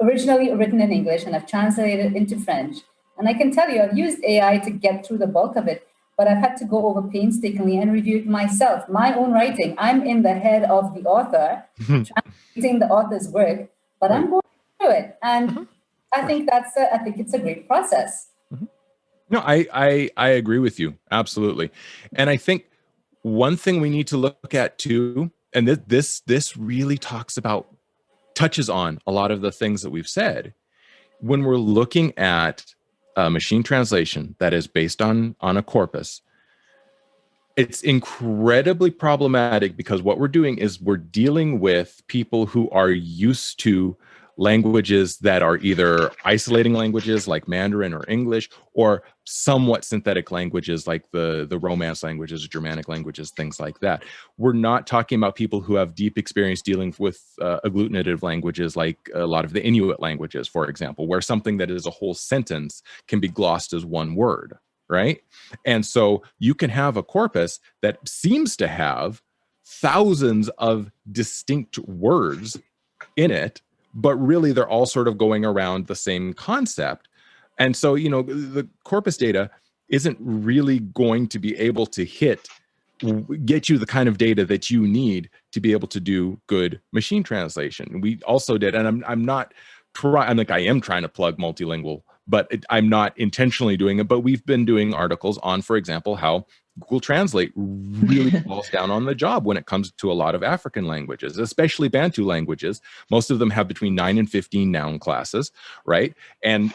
[SPEAKER 3] originally written in English, and I've translated it into French. And I can tell you, I've used AI to get through the bulk of it, but I've had to go over painstakingly and review it myself, my own writing. I'm in the head of the author, translating the author's work, but I'm going through it. And I think it's a great process.
[SPEAKER 1] No, I agree with you. Absolutely. And I think one thing we need to look at too, and this really touches on a lot of the things that we've said, when we're looking at machine translation that is based on a corpus, it's incredibly problematic because what we're doing is we're dealing with people who are used to languages that are either isolating languages like Mandarin or English, or somewhat synthetic languages like the Romance languages, Germanic languages, things like that. We're not talking about people who have deep experience dealing with agglutinative languages like a lot of the Inuit languages, for example, where something that is a whole sentence can be glossed as one word, right? And so you can have a corpus that seems to have thousands of distinct words in it, but really they're all sort of going around the same concept. And so, you know, the corpus data isn't really going to be able to get you the kind of data that you need to be able to do good machine translation. We also did, and I am trying to plug multilingual, but I'm not intentionally doing it. But we've been doing articles on, for example, how Google Translate really falls down on the job when it comes to a lot of African languages, especially Bantu languages. Most of them have between 9 and 15 noun classes, right? And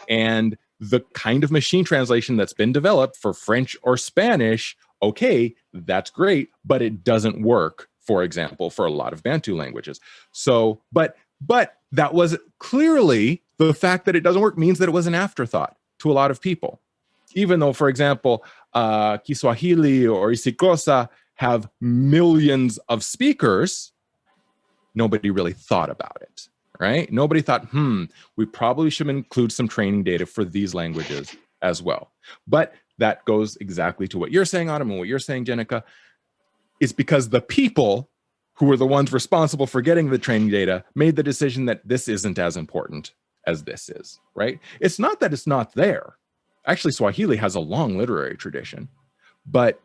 [SPEAKER 1] the kind of machine translation that's been developed for French or Spanish, okay, that's great, but it doesn't work, for example, for a lot of Bantu languages. So, but that was clearly, the fact that it doesn't work means that it was an afterthought to a lot of people. Even though, for example, Kiswahili or Isikosa have millions of speakers, nobody really thought about it, right? Nobody thought, we probably should include some training data for these languages as well. But that goes exactly to what you're saying, Autumn, and what you're saying, Gennike, is because the people who were the ones responsible for getting the training data made the decision that this isn't as important as this is, right? It's not that it's not there. Actually, Swahili has a long literary tradition, but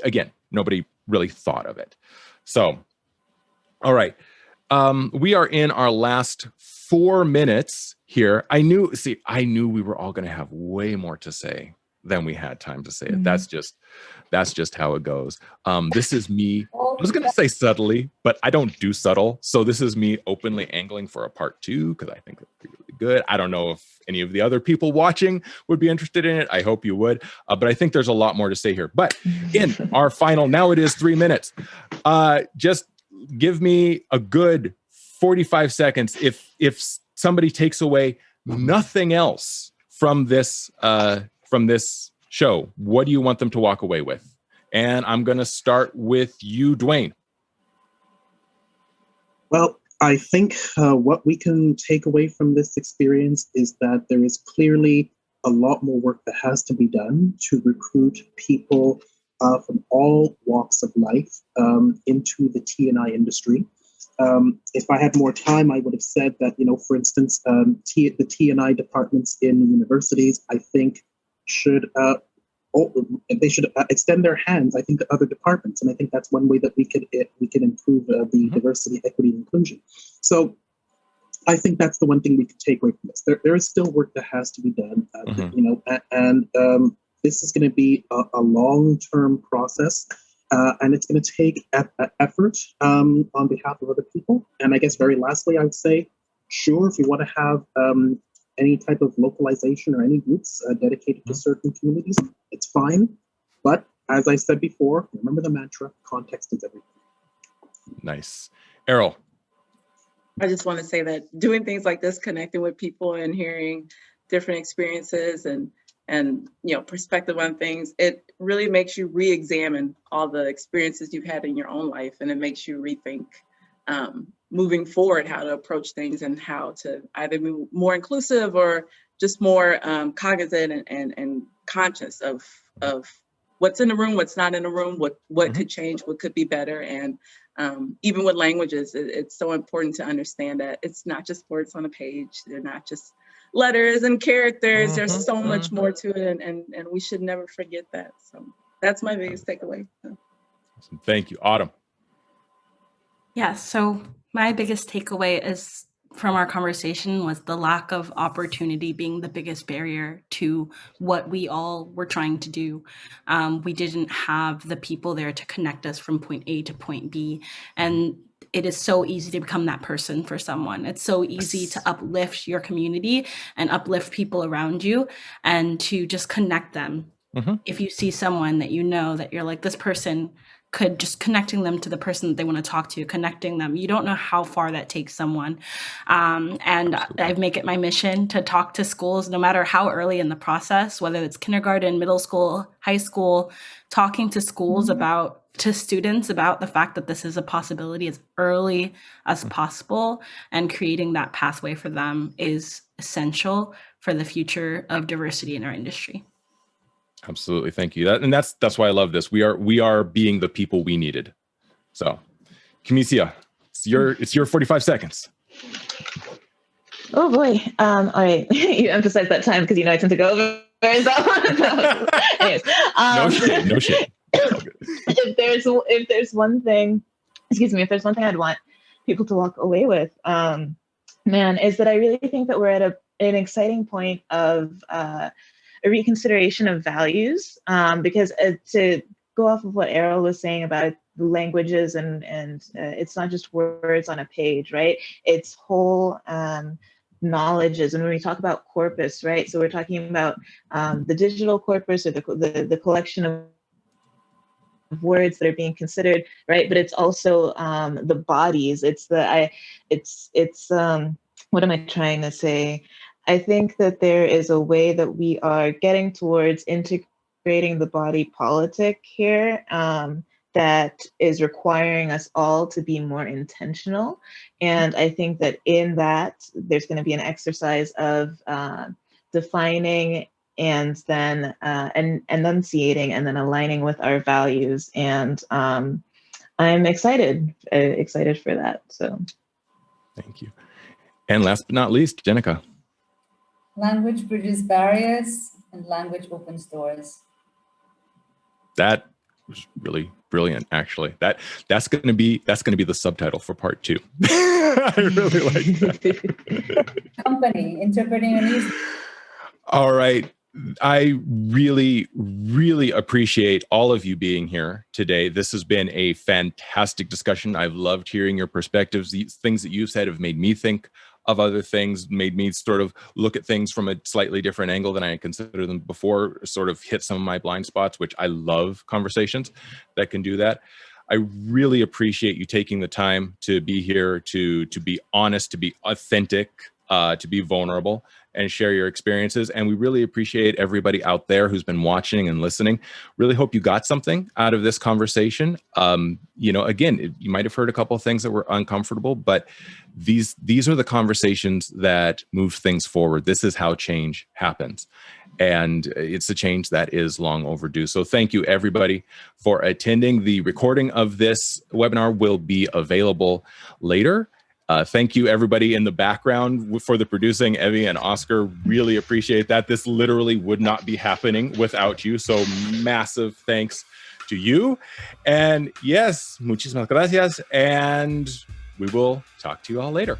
[SPEAKER 1] again, nobody really thought of it. So, all right. We are in our last 4 minutes here. I knew we were all going to have way more to say than we had time to say it. That's just how it goes. This is me. I was going to say subtly, but I don't do subtle. So this is me openly angling for a part 2 because I think it'd be really good. I don't know if any of the other people watching would be interested in it. I hope you would. But I think there's a lot more to say here. But in our final, now it is 3 minutes. Just give me a good 45 seconds. If somebody takes away nothing else from this show, what do you want them to walk away with? And I'm going to start with you, Dwain.
[SPEAKER 2] Well, I think what we can take away from this experience is that there is clearly a lot more work that has to be done to recruit people from all walks of life into the T&I industry. If I had more time, I would have said that, for instance, the T&I departments in universities, I think, should extend their hands, I think, to other departments, and I think that's one way that we can improve the diversity, equity, and inclusion. So, I think that's the one thing we could take away from this. There is still work that has to be done, and this is going to be a long-term process, and it's going to take effort on behalf of other people. And I guess very lastly, I would say, sure, if you want to have any type of localization or any groups dedicated to certain communities, it's fine. But as I said before, remember the mantra, context is everything. Nice.
[SPEAKER 1] Errol.
[SPEAKER 5] I just want to say that doing things like this, connecting with people and hearing different experiences and perspective on things, it really makes you re-examine all the experiences you've had in your own life, and it makes you rethink moving forward how to approach things and how to either be more inclusive or just more cognizant and conscious of what's in the room, what's not in the room, what could change, what could be better. And even with languages, it's so important to understand that it's not just words on a page. They're not just letters and characters. There's so much more to it, and we should never forget that. So that's my biggest takeaway.
[SPEAKER 1] Awesome. Thank you. Autumn.
[SPEAKER 6] Yeah, so my biggest takeaway is from our conversation was the lack of opportunity being the biggest barrier to what we all were trying to do. We didn't have the people there to connect us from point A to point B. And it is so easy to become that person for someone. It's so easy to uplift your community and uplift people around you and to just connect them If you see someone that you know that you're like, this person could, just connecting them to the person that they want to talk to, connecting them. You don't know how far that takes someone. And I make it my mission to talk to schools, no matter how early in the process, whether it's kindergarten, middle school, high school, talking to schools to students about the fact that this is a possibility as early as possible, and creating that pathway for them is essential for the future of diversity in our industry.
[SPEAKER 1] Absolutely. Thank you. That's why I love this. We are being the people we needed. So, Camisia, it's your 45 seconds.
[SPEAKER 7] Oh boy. All right. You emphasize that time because I tend to go over. Anyways,
[SPEAKER 1] no shit.
[SPEAKER 7] If there's one thing I'd want people to walk away with, is that I really think that we're at an exciting point of a reconsideration of values, because to go off of what Errol was saying about languages and it's not just words on a page, right? It's whole knowledges. And when we talk about corpus, right? So we're talking about the digital corpus, or the collection of words that are being considered, right? But it's also the bodies. What am I trying to say? I think that there is a way that we are getting towards integrating the body politic here, that is requiring us all to be more intentional. And I think that in that, there's going to be an exercise of defining and then enunciating and then aligning with our values. And I'm excited for that. So
[SPEAKER 1] thank you. And last but not least, Gennike.
[SPEAKER 3] Language bridges barriers and language opens doors.
[SPEAKER 1] That was really brilliant, actually. That's going to be the subtitle for part 2. I really like that.
[SPEAKER 3] Company interpreting a news.
[SPEAKER 1] All right. I really, really appreciate all of you being here today. This has been a fantastic discussion. I've loved hearing your perspectives. These things that you've said have made me think of other things, made me sort of look at things from a slightly different angle than I had considered them before, sort of hit some of my blind spots, which I love conversations that can do that. I really appreciate you taking the time to be here, to be honest, to be authentic, to be vulnerable and share your experiences. And we really appreciate everybody out there who's been watching and listening. Really hope you got something out of this conversation. Again, you might have heard a couple of things that were uncomfortable, but these are the conversations that move things forward. This is how change happens. And it's a change that is long overdue. So thank you, everybody, for attending. The recording of this webinar will be available later. Thank you, everybody in the background for the producing. Evie and Oscar, really appreciate that. This literally would not be happening without you. So massive thanks to you. And yes, muchísimas gracias. And we will talk to you all later.